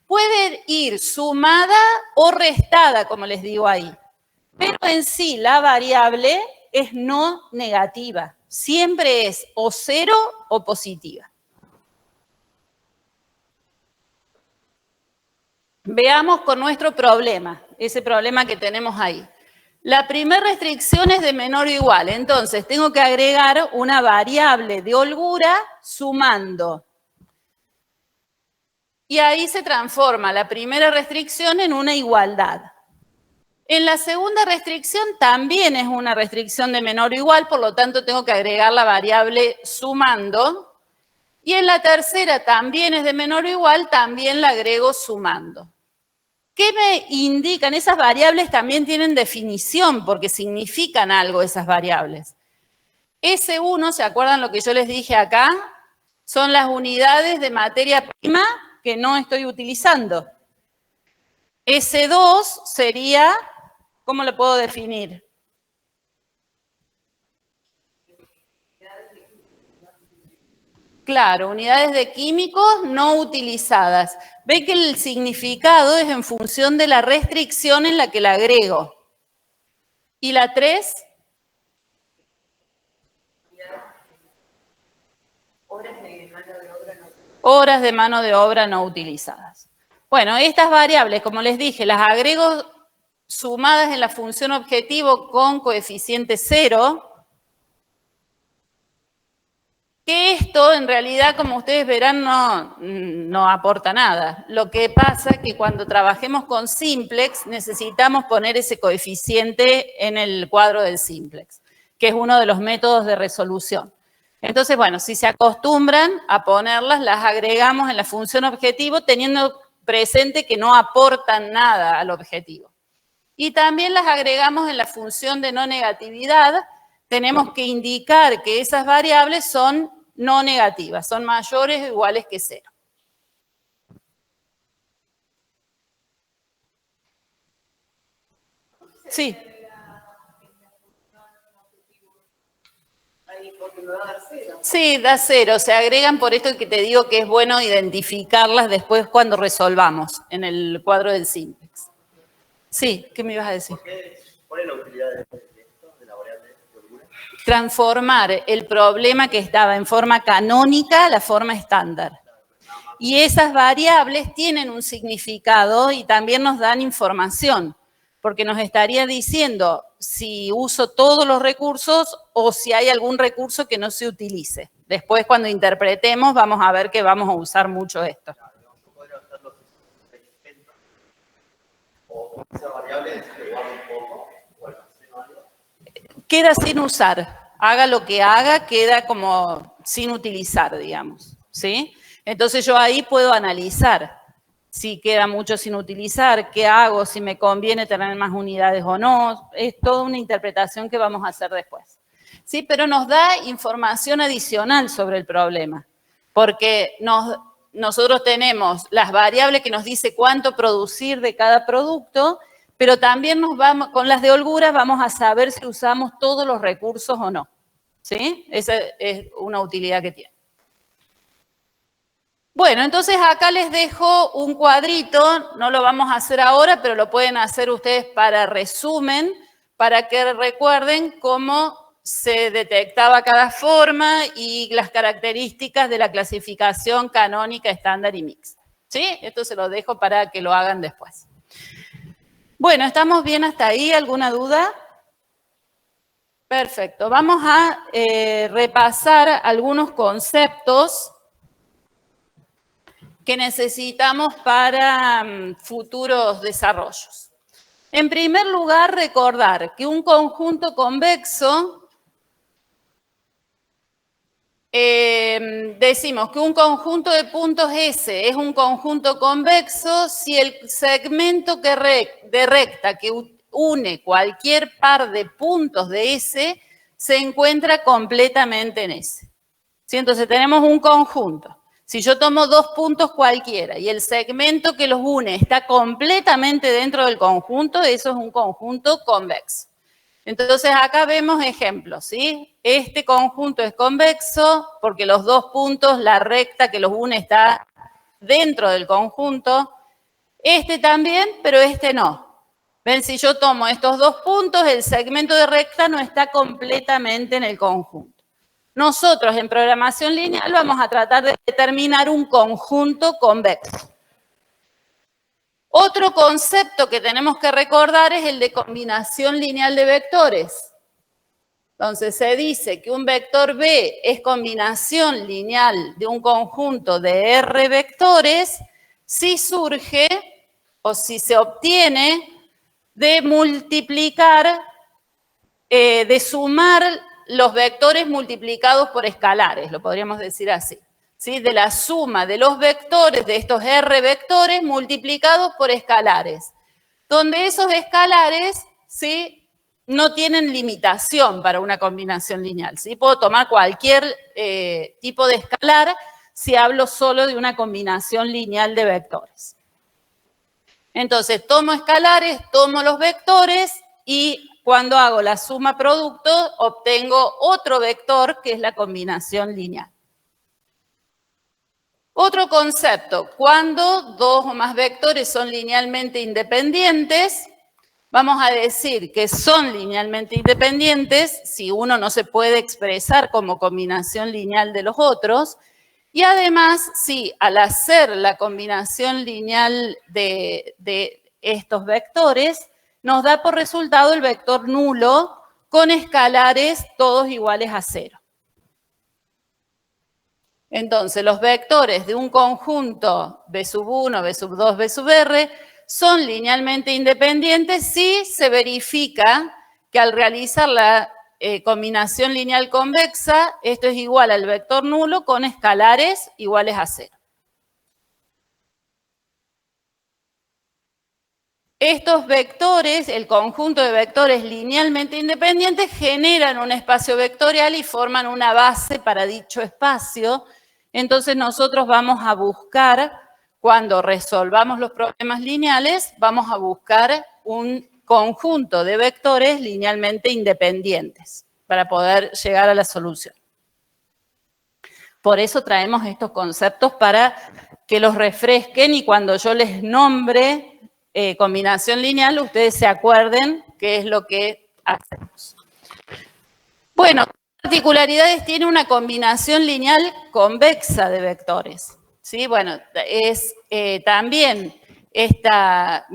Puede ir sumada o restada, como les digo ahí. Pero en sí la variable es no negativa. Siempre es o cero o positiva. Veamos con nuestro problema, ese problema que tenemos ahí. La primera restricción es de menor o igual, entonces tengo que agregar una variable de holgura sumando. Y ahí se transforma la primera restricción en una igualdad. En la segunda restricción también es una restricción de menor o igual, por lo tanto tengo que agregar la variable sumando. Y en la tercera también es de menor o igual, también la agrego sumando. ¿Qué me indican? Esas variables también tienen definición porque significan algo esas variables. S1, ¿se acuerdan lo que yo les dije acá? Son las unidades de materia prima que no estoy utilizando. S2 sería, ¿cómo lo puedo definir? Claro, unidades de químicos no utilizadas. Ve que el significado es en función de la restricción en la que la agrego. ¿Y la 3? Horas de mano de obra no utilizadas. Bueno, estas variables, como les dije, las agrego sumadas en la función objetivo con coeficiente 0. Que esto, en realidad, como ustedes verán, no aporta nada. Lo que pasa es que cuando trabajemos con simplex, necesitamos poner ese coeficiente en el cuadro del simplex, que es uno de los métodos de resolución. Entonces, bueno, si se acostumbran a ponerlas, las agregamos en la función objetivo, teniendo presente que no aportan nada al objetivo. Y también las agregamos en la función de no negatividad. Tenemos que indicar que esas variables son no negativas, son mayores o iguales que 0. Sí. Sí, da 0. Se agregan por esto que te digo que es bueno identificarlas después cuando resolvamos en el cuadro del simplex. Sí, ¿qué me ibas a decir? ¿Cuál es la utilidad de esto, de la variable de holgura? Transformar el problema que estaba en forma canónica a la forma estándar. Y esas variables tienen un significado y también nos dan información, porque nos estaría diciendo si uso todos los recursos o si hay algún recurso que no se utilice. Después, cuando interpretemos, vamos a ver que vamos a usar mucho esto. O esa variable se guarda un poco, o almaceno algo. Queda sin usar. Haga lo que haga, queda como sin utilizar, digamos, ¿sí? Entonces yo ahí puedo analizar si queda mucho sin utilizar, qué hago, si me conviene tener más unidades o no. Es toda una interpretación que vamos a hacer después. ¿Sí? Pero nos da información adicional sobre el problema, porque nosotros tenemos las variables que nos dice cuánto producir de cada producto, pero también nos vamos, con las de holguras vamos a saber si usamos todos los recursos o no. ¿Sí? Esa es una utilidad que tiene. Bueno, entonces acá les dejo un cuadrito, no lo vamos a hacer ahora, pero lo pueden hacer ustedes para resumen, para que recuerden cómo se detectaba cada forma y las características de la clasificación canónica, estándar y mixta. ¿Sí? Esto se lo dejo para que lo hagan después. Bueno, ¿estamos bien hasta ahí? ¿Alguna duda? Perfecto. Vamos a repasar algunos conceptos que necesitamos para futuros desarrollos. En primer lugar, recordar que un conjunto convexo, decimos que un conjunto de puntos S es un conjunto convexo si el segmento de recta que une cualquier par de puntos de S se encuentra completamente en S. ¿Sí? Entonces tenemos un conjunto. Si yo tomo dos puntos cualquiera y el segmento que los une está completamente dentro del conjunto, eso es un conjunto convexo. Entonces acá vemos ejemplos, ¿sí? Este conjunto es convexo porque los dos puntos, la recta que los une está dentro del conjunto. Este también, pero este no. Ven, si yo tomo estos dos puntos, el segmento de recta no está completamente en el conjunto. Nosotros en programación lineal vamos a tratar de determinar un conjunto convexo. Otro concepto que tenemos que recordar es el de combinación lineal de vectores. Entonces se dice que un vector B es combinación lineal de un conjunto de R vectores si surge o si se obtiene de multiplicar, de sumar los vectores multiplicados por escalares, lo podríamos decir así. ¿Sí? De la suma de los vectores, de estos R vectores multiplicados por escalares, donde esos escalares, ¿sí?, no tienen limitación para una combinación lineal. ¿Sí? Puedo tomar cualquier tipo de escalar si hablo solo de una combinación lineal de vectores. Entonces, tomo escalares, tomo los vectores y cuando hago la suma producto, obtengo otro vector que es la combinación lineal. Otro concepto, cuando dos o más vectores son linealmente independientes, vamos a decir que son linealmente independientes si uno no se puede expresar como combinación lineal de los otros, y además, si al hacer la combinación lineal de estos vectores, nos da por resultado el vector nulo con escalares todos iguales a 0. Entonces, los vectores de un conjunto B sub 1, B sub 2, B sub R son linealmente independientes si se verifica que al realizar la combinación lineal convexa, esto es igual al vector nulo con escalares iguales a 0. Estos vectores, el conjunto de vectores linealmente independientes, generan un espacio vectorial y forman una base para dicho espacio. Entonces nosotros vamos a buscar, cuando resolvamos los problemas lineales, vamos a buscar un conjunto de vectores linealmente independientes. para poder llegar a la solución. Por eso traemos estos conceptos para que los refresquen y cuando yo les nombre combinación lineal, ustedes se acuerden qué es lo que hacemos. Bueno, ¿qué particularidades tiene una combinación lineal convexa de vectores? ¿Sí? Bueno, es también esta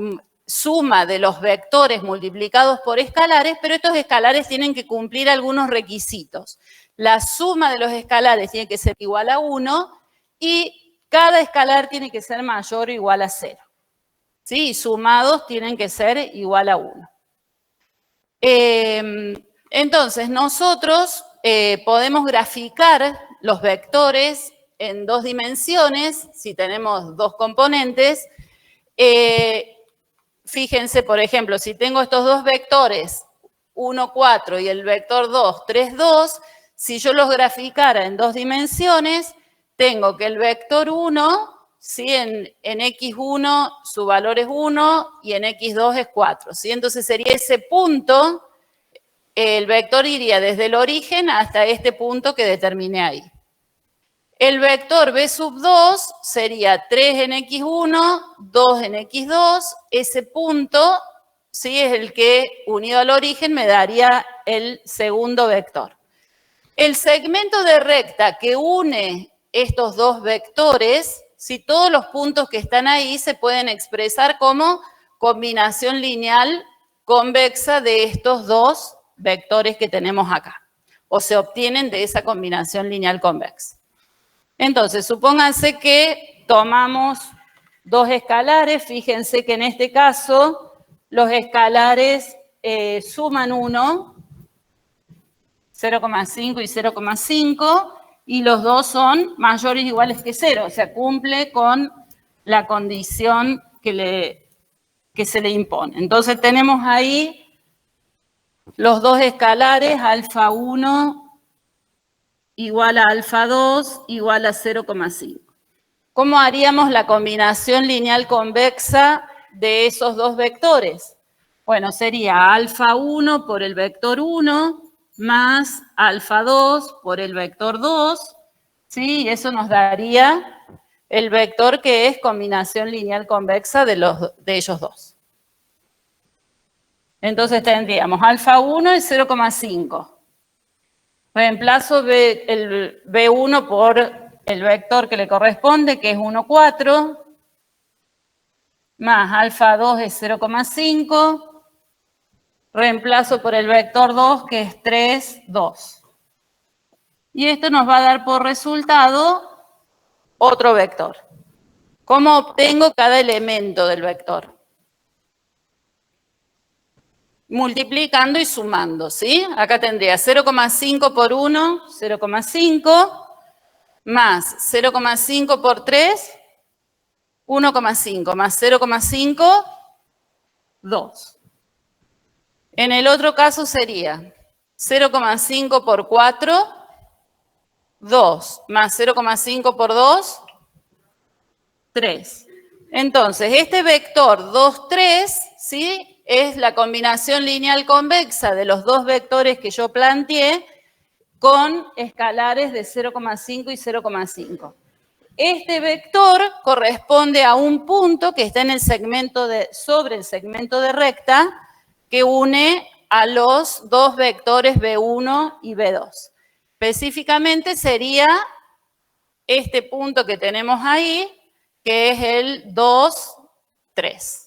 suma de los vectores multiplicados por escalares, pero estos escalares tienen que cumplir algunos requisitos. La suma de los escalares tiene que ser igual a 1 y cada escalar tiene que ser mayor o igual a 0. ¿Sí? Y sumados tienen que ser igual a 1. Entonces, nosotros podemos graficar los vectores en 2 dimensiones, si tenemos 2 componentes. Fíjense, por ejemplo, si tengo estos 2 vectores, 1, 4 y el vector 2, 3, 2, si yo los graficara en 2 dimensiones, tengo que el vector 1, ¿sí? en x1 su valor es 1 y en x2 es 4. ¿Sí? Entonces sería ese punto, el vector iría desde el origen hasta este punto que determiné ahí. El vector b sub 2 sería 3 en x1, 2 en x2. Ese punto, ¿sí? es el que, unido al origen, me daría el segundo vector. El segmento de recta que une estos 2 vectores, ¿sí? todos los puntos que están ahí se pueden expresar como combinación lineal convexa de estos 2 vectores que tenemos acá. O se obtienen de esa combinación lineal convexa. Entonces, supónganse que tomamos 2 escalares. Fíjense que en este caso los escalares suman 1, 0,5 y 0,5, y los dos son mayores o iguales que 0. O sea, cumple con la condición que se le impone. Entonces, tenemos ahí los 2 escalares, alfa 1 igual a alfa 2 igual a 0,5. ¿Cómo haríamos la combinación lineal convexa de esos 2 vectores? Bueno, sería alfa 1 por el vector 1 más alfa 2 por el vector 2, ¿sí? Y eso nos daría el vector que es combinación lineal convexa de ellos 2. Entonces tendríamos alfa 1 es 0,5. Reemplazo el B1 por el vector que le corresponde, que es 1, 4, más alfa 2 es 0,5, reemplazo por el vector 2, que es 3, 2. Y esto nos va a dar por resultado otro vector. ¿Cómo obtengo cada elemento del vector? Multiplicando y sumando, ¿sí? Acá tendría 0,5 por 1, 0,5, más 0,5 por 3, 1,5, más 0,5, 2. En el otro caso sería 0,5 por 4, 2, más 0,5 por 2, 3. Entonces, este vector 2, 3, ¿sí? Es la combinación lineal convexa de los 2 vectores que yo planteé con escalares de 0,5 y 0,5. Este vector corresponde a un punto que está en el segmento sobre el segmento de recta que une a los 2 vectores B1 y B2. Específicamente sería este punto que tenemos ahí, que es el 2, 3.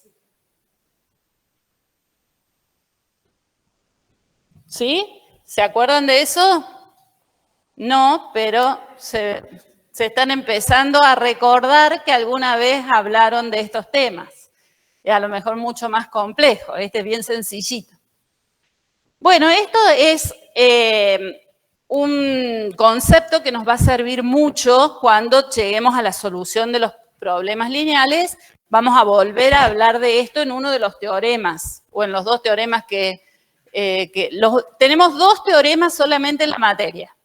¿Sí? ¿Se acuerdan de eso? No, pero se están empezando a recordar que alguna vez hablaron de estos temas. Y a lo mejor mucho más complejo, este es bien sencillito. Bueno, esto es un concepto que nos va a servir mucho cuando lleguemos a la solución de los problemas lineales. Vamos a volver a hablar de esto en uno de los teoremas, o en los 2 teoremas tenemos 2 teoremas solamente en la materia,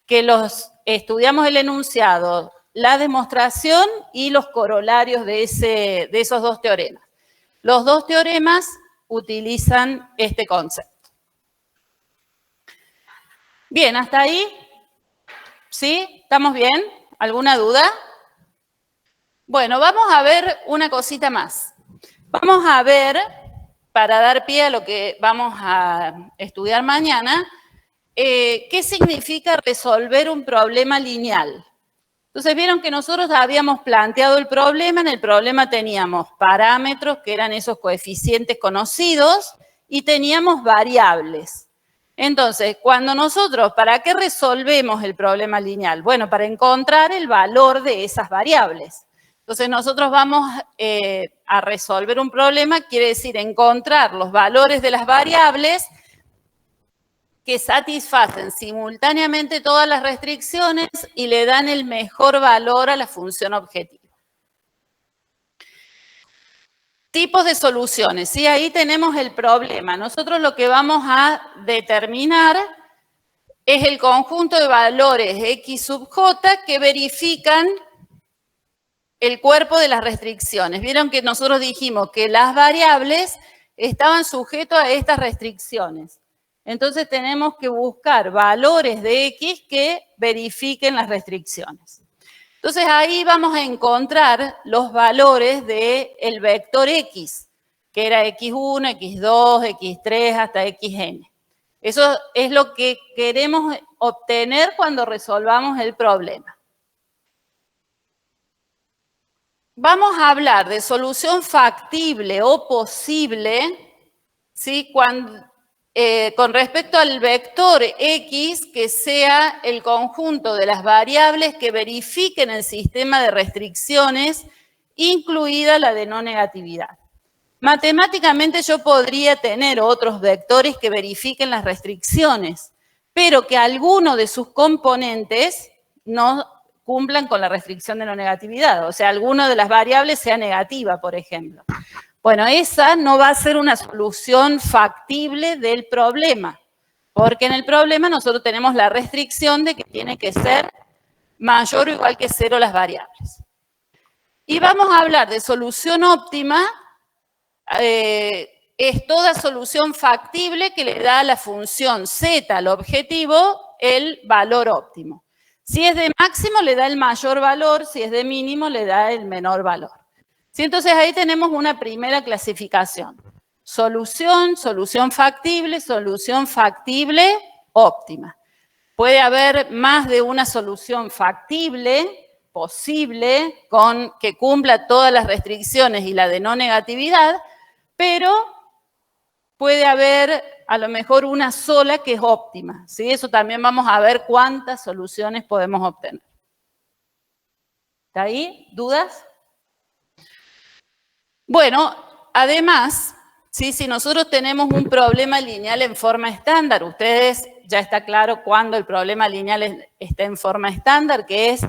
que los estudiamos el enunciado, la demostración y los corolarios de esos 2 teoremas. Los 2 teoremas utilizan este concepto. Bien, ¿hasta ahí? ¿Sí? ¿Estamos bien? ¿Alguna duda? Bueno, vamos a ver una cosita más. Vamos a ver, para dar pie a lo que vamos a estudiar mañana, qué significa resolver un problema lineal. Entonces, vieron que nosotros habíamos planteado el problema. En el problema teníamos parámetros, que eran esos coeficientes conocidos, y teníamos variables. Entonces, cuando nosotros, ¿para qué resolvemos el problema lineal? Bueno, para encontrar el valor de esas variables. Entonces, nosotros vamos a resolver un problema, quiere decir encontrar los valores de las variables que satisfacen simultáneamente todas las restricciones y le dan el mejor valor a la función objetiva. Tipos de soluciones, ¿sí? Ahí tenemos el problema. Nosotros lo que vamos a determinar es el conjunto de valores X sub J que verifican el cuerpo de las restricciones. Vieron que nosotros dijimos que las variables estaban sujetas a estas restricciones. Entonces tenemos que buscar valores de X que verifiquen las restricciones. Entonces ahí vamos a encontrar los valores del vector X, que era X1, X2, X3 hasta Xn. Eso es lo que queremos obtener cuando resolvamos el problema. Vamos a hablar de solución factible o posible, ¿sí? Con respecto al vector X, que sea el conjunto de las variables que verifiquen el sistema de restricciones, incluida la de no negatividad. Matemáticamente yo podría tener otros vectores que verifiquen las restricciones, pero que alguno de sus componentes no cumplan con la restricción de no negatividad. O sea, alguna de las variables sea negativa, por ejemplo. Bueno, esa no va a ser una solución factible del problema, porque en el problema nosotros tenemos la restricción de que tiene que ser mayor o igual que 0 las variables. Y vamos a hablar de solución óptima, es toda solución factible que le da a la función z al objetivo el valor óptimo. Si es de máximo le da el mayor valor, si es de mínimo le da el menor valor. ¿Sí? Entonces ahí tenemos una primera clasificación. Solución factible, solución factible óptima. Puede haber más de una solución factible, posible, que cumpla todas las restricciones y la de no negatividad, pero puede haber a lo mejor una sola que es óptima. ¿Sí? Eso también vamos a ver cuántas soluciones podemos obtener. ¿Está ahí? ¿Dudas? Bueno, además, ¿sí? Si nosotros tenemos un problema lineal en forma estándar, ustedes ya está claro cuando el problema lineal está en forma estándar, que es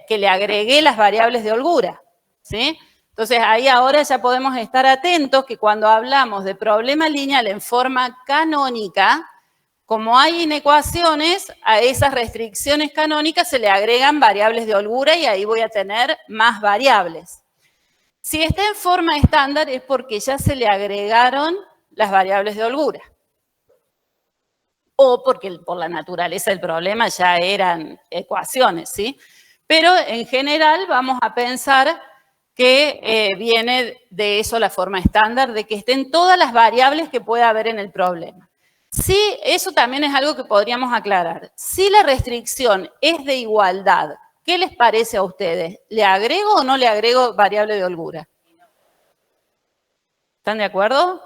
que le agregué las variables de holgura, ¿sí? Entonces ahí ahora ya podemos estar atentos que cuando hablamos de problema lineal en forma canónica, como hay inecuaciones, a esas restricciones canónicas se le agregan variables de holgura y ahí voy a tener más variables. Si está en forma estándar es porque ya se le agregaron las variables de holgura. O porque por la naturaleza del problema ya eran ecuaciones, ¿sí? Pero en general vamos a pensar que viene de eso la forma estándar, de que estén todas las variables que pueda haber en el problema. Sí, eso también es algo que podríamos aclarar. Si la restricción es de igualdad, ¿qué les parece a ustedes? ¿Le agrego o no le agrego variable de holgura? ¿Están de acuerdo?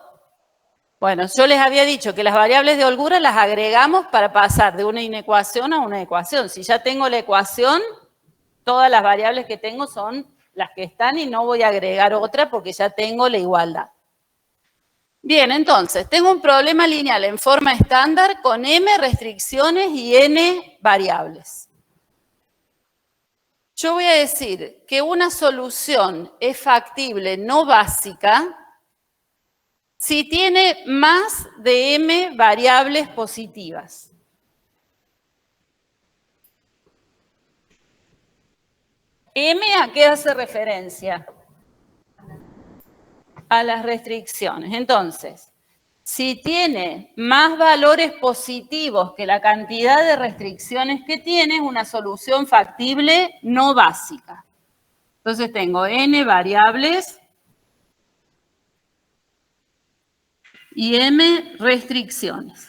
Bueno, yo les había dicho que las variables de holgura las agregamos para pasar de una inecuación a una ecuación. Si ya tengo la ecuación, todas las variables que tengo son las que están y no voy a agregar otra porque ya tengo la igualdad. Bien, entonces, tengo un problema lineal en forma estándar con m restricciones y n variables. Yo voy a decir que una solución es factible no básica si tiene más de m variables positivas. ¿M a qué hace referencia? A las restricciones. Entonces, si tiene más valores positivos que la cantidad de restricciones que tiene, es una solución factible no básica. Entonces tengo n variables y m restricciones.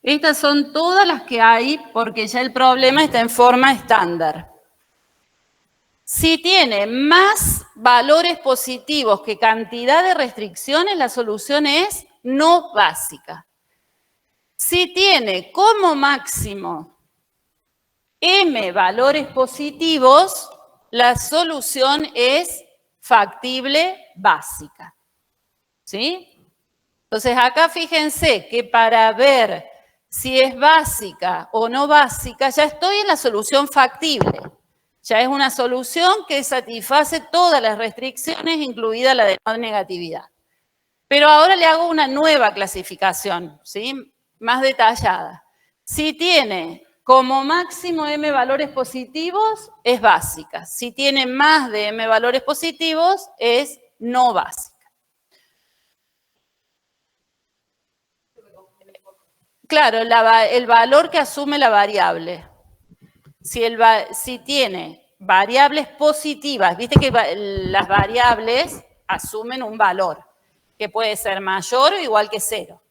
Estas son todas las que hay porque ya el problema está en forma estándar. Si tiene más valores positivos que cantidad de restricciones, la solución es no básica. Si tiene como máximo m valores positivos, la solución es factible básica. ¿Sí? Entonces acá fíjense que para ver si es básica o no básica, ya estoy en la solución factible. Ya es una solución que satisface todas las restricciones, incluida la de no negatividad. Pero ahora le hago una nueva clasificación, ¿sí? Más detallada. Si tiene como máximo m valores positivos, es básica. Si tiene más de m valores positivos, es no básica. Claro, el valor que asume la variable. Si tiene variables positivas, viste que las variables asumen un valor, que puede ser mayor o igual que 0.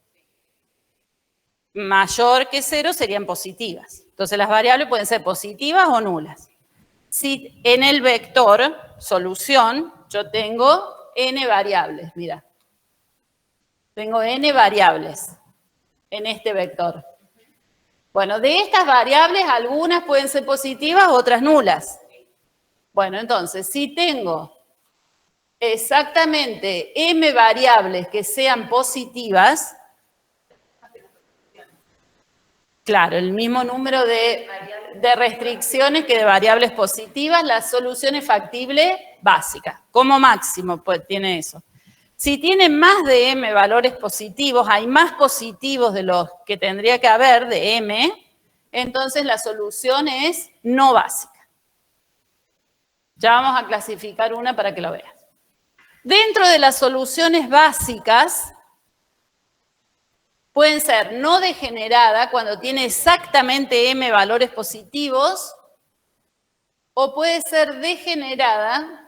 Mayor que 0 serían positivas. Entonces las variables pueden ser positivas o nulas. Si en el vector solución yo tengo n variables, mira. Tengo n variables en este vector. Bueno, de estas variables, algunas pueden ser positivas, otras nulas. Bueno, entonces, si tengo exactamente m variables que sean positivas, claro, el mismo número de restricciones que de variables positivas, la solución es factible básica. Como máximo pues, tiene eso. Si tiene más de m valores positivos, hay más positivos de los que tendría que haber de m, entonces la solución es no básica. Ya vamos a clasificar una para que lo veas. Dentro de las soluciones básicas, pueden ser no degenerada cuando tiene exactamente m valores positivos, o puede ser degenerada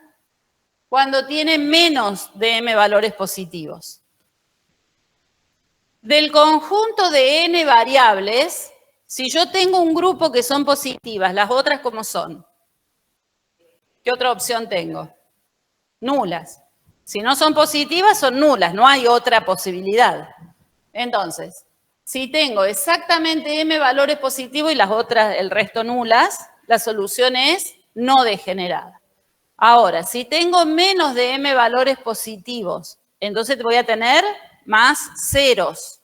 cuando tiene menos de m valores positivos. Del conjunto de n variables, si yo tengo un grupo que son positivas, las otras ¿cómo son? ¿Qué otra opción tengo? Nulas. Si no son positivas, son nulas, no hay otra posibilidad. Entonces, si tengo exactamente m valores positivos y las otras, el resto nulas, la solución es no degenerada. Ahora, si tengo menos de m valores positivos, entonces voy a tener más ceros.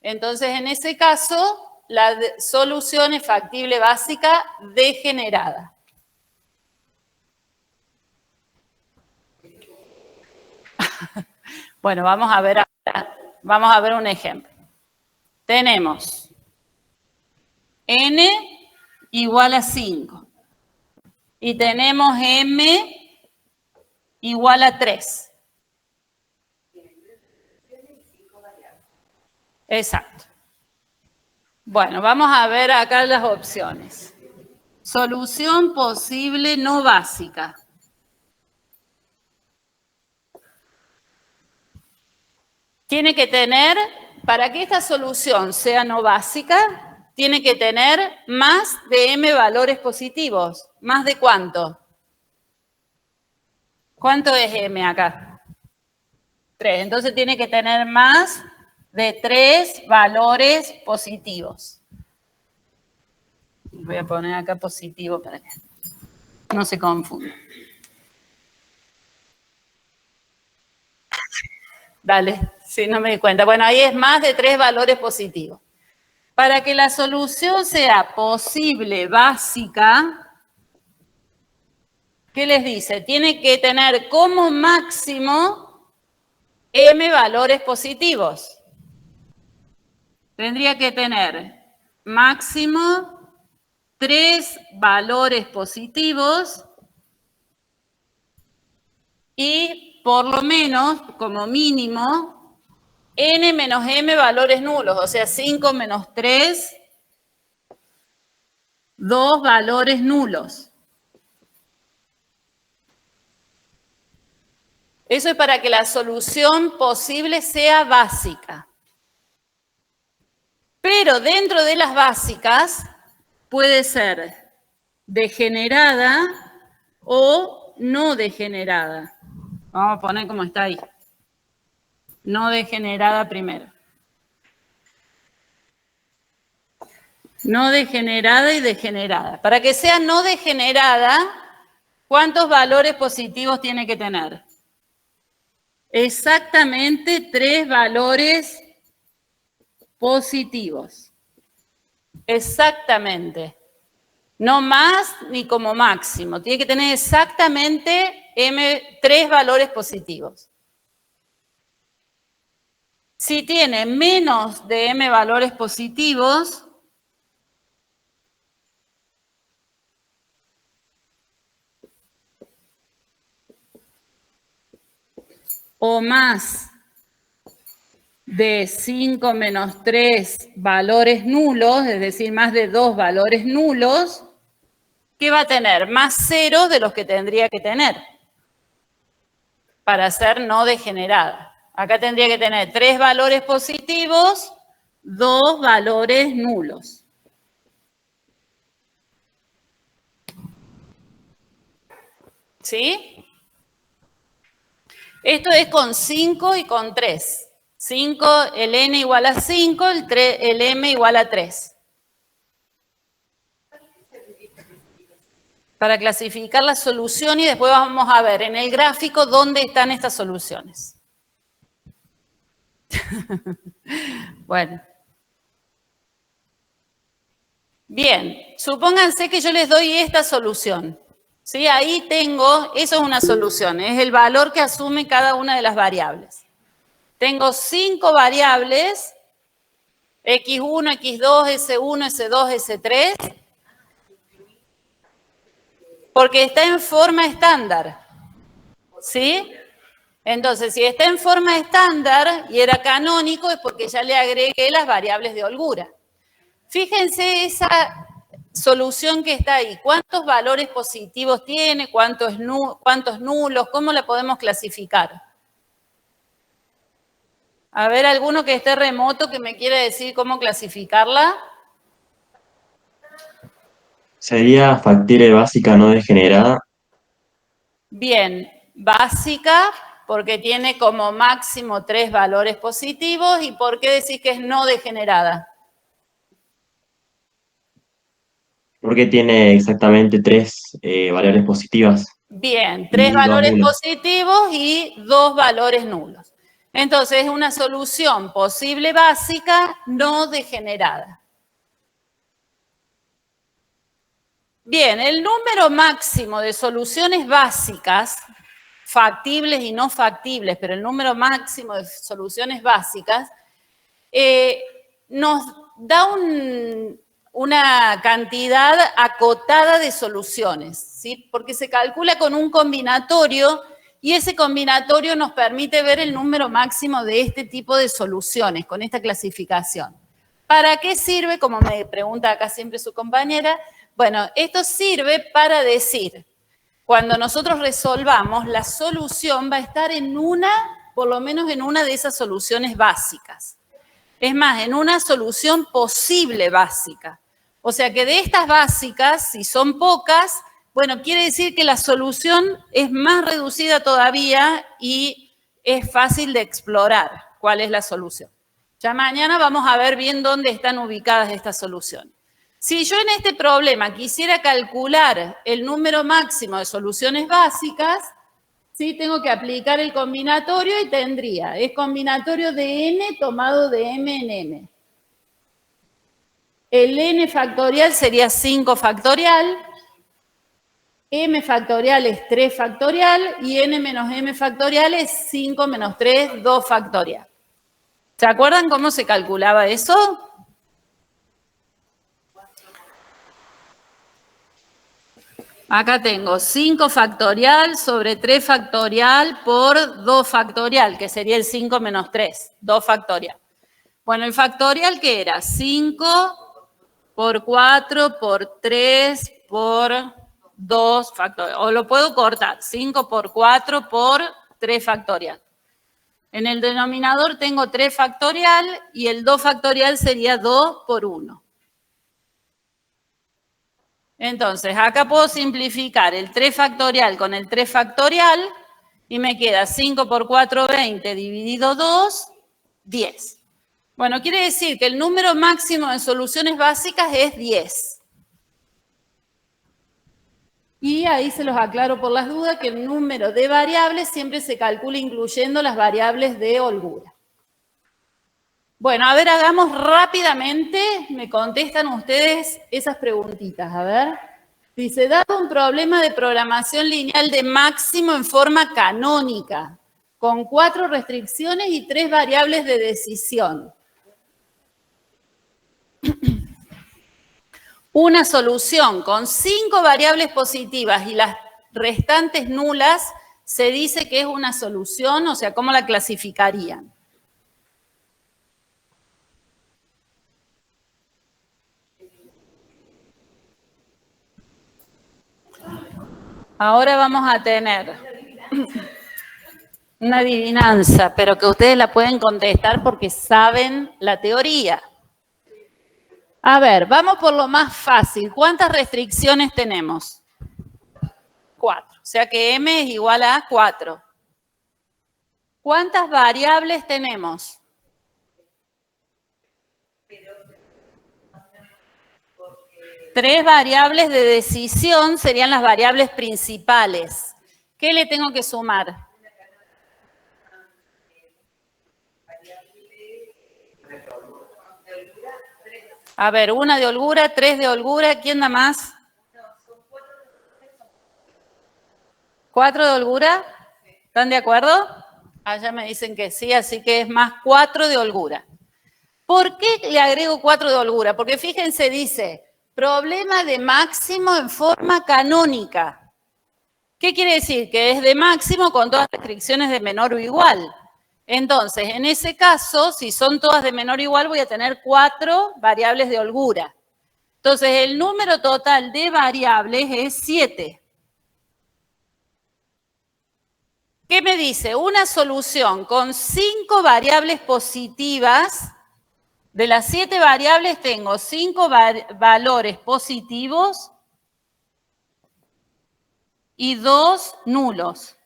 Entonces, en ese caso, la solución es factible básica degenerada. Bueno, vamos a ver un ejemplo. Tenemos n igual a 5. Y tenemos m igual a 3. Exacto. Bueno, vamos a ver acá las opciones. Solución posible no básica. Tiene que tener, para que esta solución sea no básica, tiene que tener más de m valores positivos. ¿Más de cuánto? ¿Cuánto es m acá? 3. Entonces tiene que tener más de 3 valores positivos. Voy a poner acá positivo para que no se confunda. Dale, si no me di cuenta. Bueno, ahí es más de 3 valores positivos. Para que la solución sea posible básica, ¿qué les dice? Tiene que tener como máximo m valores positivos. Tendría que tener máximo 3 valores positivos y por lo menos, como mínimo, n menos m valores nulos, o sea, 5 menos 3, 2 valores nulos. Eso es para que la solución posible sea básica. Pero dentro de las básicas puede ser degenerada o no degenerada. Vamos a poner como está ahí. No degenerada primero. No degenerada y degenerada. Para que sea no degenerada, ¿cuántos valores positivos tiene que tener? Exactamente 3 valores positivos. Exactamente. No más ni como máximo. Tiene que tener exactamente 3 valores positivos. Si tiene menos de m valores positivos, o más de 5 menos 3 valores nulos, es decir, más de 2 valores nulos, ¿qué va a tener? Más 0 de los que tendría que tener para ser no degenerada. Acá tendría que tener 3 valores positivos, 2 valores nulos. ¿Sí? Esto es con 5 y con 3. 5, el n igual a 5, el m igual a 3. Para clasificar la solución y después vamos a ver en el gráfico dónde están estas soluciones. Bueno. Bien, supónganse que yo les doy esta solución. ¿Sí? Ahí tengo, eso es una solución, es el valor que asume cada una de las variables. Tengo 5 variables, x1, x2, s1, s2, s3, porque está en forma estándar. ¿Sí? Entonces, si está en forma estándar y era canónico, es porque ya le agregué las variables de holgura. Fíjense esa solución que está ahí. ¿Cuántos valores positivos tiene? ¿Cuántos nulos? ¿Cómo la podemos clasificar? A ver, alguno que esté remoto que me quiera decir cómo clasificarla. Sería factible básica no degenerada. Bien, básica, porque tiene como máximo 3 valores positivos. ¿Y por qué decís que es no degenerada? Porque tiene exactamente 3 variables positivas. Bien, Y 3 dos valores nulas. positivos y 2 valores nulos. Entonces, es una solución posible básica no degenerada. Bien, el número máximo de soluciones básicas, factibles y no factibles, pero el número máximo de soluciones básicas, nos da una cantidad acotada de soluciones, ¿sí? Porque se calcula con un combinatorio y ese combinatorio nos permite ver el número máximo de este tipo de soluciones con esta clasificación. ¿Para qué sirve? Como me pregunta acá siempre su compañera. Bueno, esto sirve para decir, cuando nosotros resolvamos, la solución va a estar en por lo menos en una de esas soluciones básicas. Es más, en una solución posible básica. O sea que de estas básicas, si son pocas, bueno, quiere decir que la solución es más reducida todavía y es fácil de explorar cuál es la solución. Ya mañana vamos a ver bien dónde están ubicadas estas soluciones. Si yo en este problema quisiera calcular el número máximo de soluciones básicas, sí tengo que aplicar el combinatorio y tendría, es combinatorio de n tomado de m en n. El n factorial sería 5 factorial, m factorial es 3 factorial y n menos m factorial es 5 menos 3, 2 factorial. ¿Se acuerdan cómo se calculaba eso? Acá tengo 5 factorial sobre 3 factorial por 2 factorial, que sería el 5 menos 3, 2 factorial. Bueno, el factorial, ¿qué era? 5 por 4 por 3 por 2 factorial. O lo puedo cortar, 5 por 4 por 3 factorial. En el denominador tengo 3 factorial y el 2 factorial sería 2 por 1. Entonces, acá puedo simplificar el 3 factorial con el 3 factorial y me queda 5 por 4, 20, dividido 2, 10. Bueno, quiere decir que el número máximo de soluciones básicas es 10. Y ahí se los aclaro por las dudas que el número de variables siempre se calcula incluyendo las variables de holgura. Bueno, a ver, hagamos rápidamente, me contestan ustedes esas preguntitas, a ver. Dice, dado un problema de programación lineal de máximo en forma canónica, con 4 restricciones y 3 variables de decisión. Una solución con 5 variables positivas y las restantes nulas, se dice que es una solución, o sea, ¿cómo la clasificarían? Ahora vamos a tener una adivinanza, pero que ustedes la pueden contestar porque saben la teoría. A ver, vamos por lo más fácil. ¿Cuántas restricciones tenemos? 4. O sea que M es igual a 4. ¿Cuántas variables tenemos? Tres variables de decisión serían las variables principales. ¿Qué le tengo que sumar? A ver, 1 de holgura, 3 de holgura, ¿quién da más? 4 de holgura, ¿están de acuerdo? Allá me dicen que sí, así que es más 4 de holgura. ¿Por qué le agrego 4 de holgura? Porque fíjense, dice, problema de máximo en forma canónica. ¿Qué quiere decir? Que es de máximo con todas las restricciones de menor o igual. Entonces, en ese caso, si son todas de menor o igual, voy a tener 4 variables de holgura. Entonces, el número total de variables es 7. ¿Qué me dice? Una solución con 5 variables positivas. De las 7 variables tengo 5 valores positivos y 2 nulos.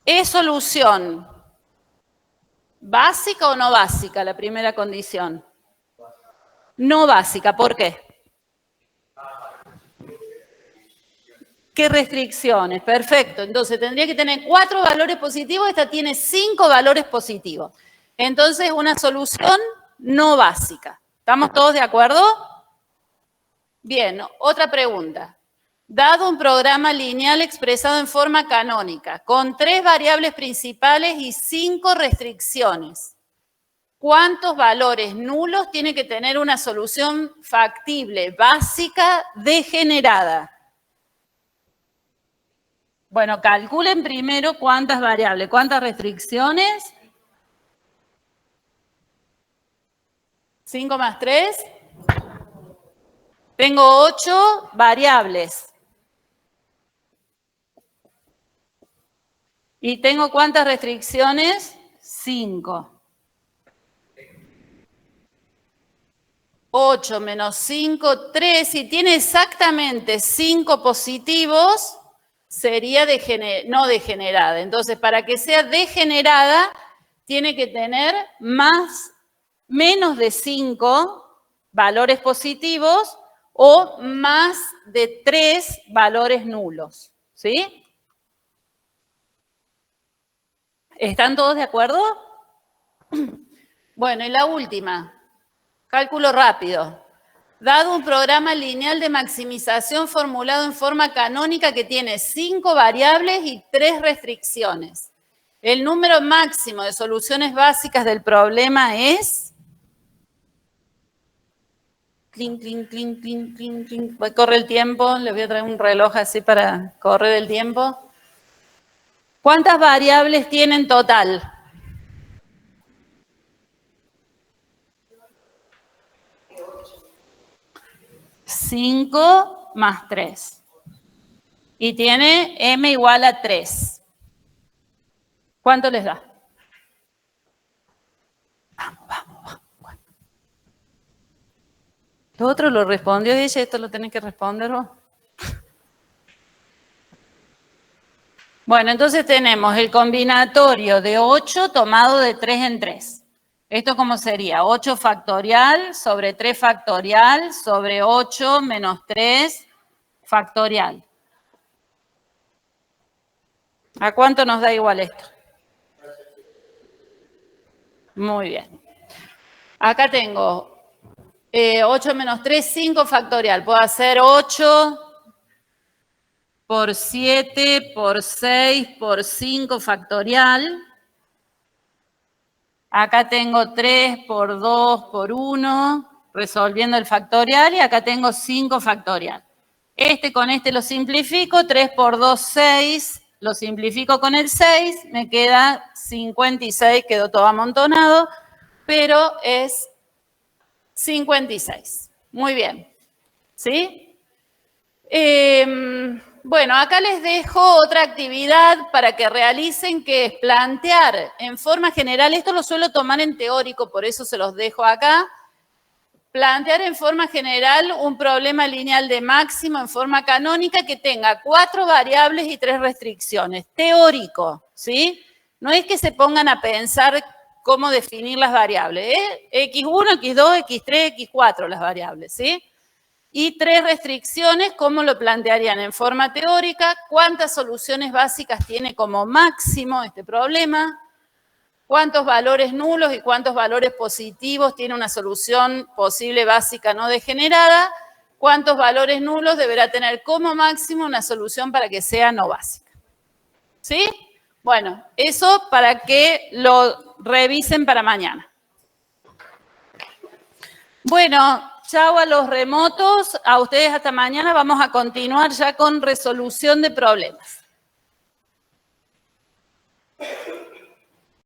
¿Es solución básica o no básica la primera condición? No básica, ¿por qué? ¿Qué restricciones? Perfecto. Entonces tendría que tener 4 valores positivos, esta tiene 5 valores positivos. Entonces una solución no básica. ¿Estamos todos de acuerdo? Bien, otra pregunta. Dado un programa lineal expresado en forma canónica, con 3 variables principales y 5 restricciones, ¿cuántos valores nulos tiene que tener una solución factible, básica, degenerada? Bueno, calculen primero cuántas variables, cuántas restricciones. 5 más 3. Tengo 8 variables. ¿Y tengo cuántas restricciones? 5. 8 menos 5, 3. Si tiene exactamente 5 positivos, sería no degenerada. Entonces, para que sea degenerada, tiene que tener menos de 5 valores positivos o más de 3 valores nulos. ¿Sí? ¿Están todos de acuerdo? Bueno, y la última. Cálculo rápido. Dado un programa lineal de maximización formulado en forma canónica que tiene 5 variables y 3 restricciones. El número máximo de soluciones básicas del problema es Clink, clink, clink, clink, clink, clink. Corre el tiempo. Le voy a traer un reloj así para correr el tiempo. ¿Cuántas variables tiene en total? 5 más 3. Y tiene m igual a 3. ¿Cuánto les da? Vamos. Lo otro lo respondió ella, esto lo tenés que responder vos. Bueno, entonces tenemos el combinatorio de 8 tomado de 3 en 3. ¿Esto cómo sería? 8 factorial sobre 3 factorial sobre 8 menos 3 factorial. ¿A cuánto nos da igual esto? Muy bien. Acá tengo 8 menos 3, 5 factorial. Puedo hacer 8 por 7 por 6 por 5 factorial. Acá tengo 3 por 2 por 1, resolviendo el factorial, y acá tengo 5 factorial. Este con este lo simplifico, 3 por 2, 6, lo simplifico con el 6, me queda 56, quedó todo amontonado, pero es 56. Muy bien, ¿sí? Bueno, acá les dejo otra actividad para que realicen, que es plantear en forma general, esto lo suelo tomar en teórico, por eso se los dejo acá, plantear en forma general un problema lineal de máximo en forma canónica que tenga 4 variables y 3 restricciones. Teórico, ¿sí? No es que se pongan a pensar cómo definir las variables, X1, X2, X3, X4 las variables, ¿sí? Y 3 restricciones, ¿cómo lo plantearían en forma teórica? ¿Cuántas soluciones básicas tiene como máximo este problema? ¿Cuántos valores nulos y cuántos valores positivos tiene una solución posible básica no degenerada? ¿Cuántos valores nulos deberá tener como máximo una solución para que sea no básica? ¿Sí? Bueno, eso para que lo revisen para mañana. Bueno, chao a los remotos, a ustedes hasta mañana. Vamos a continuar ya con resolución de problemas.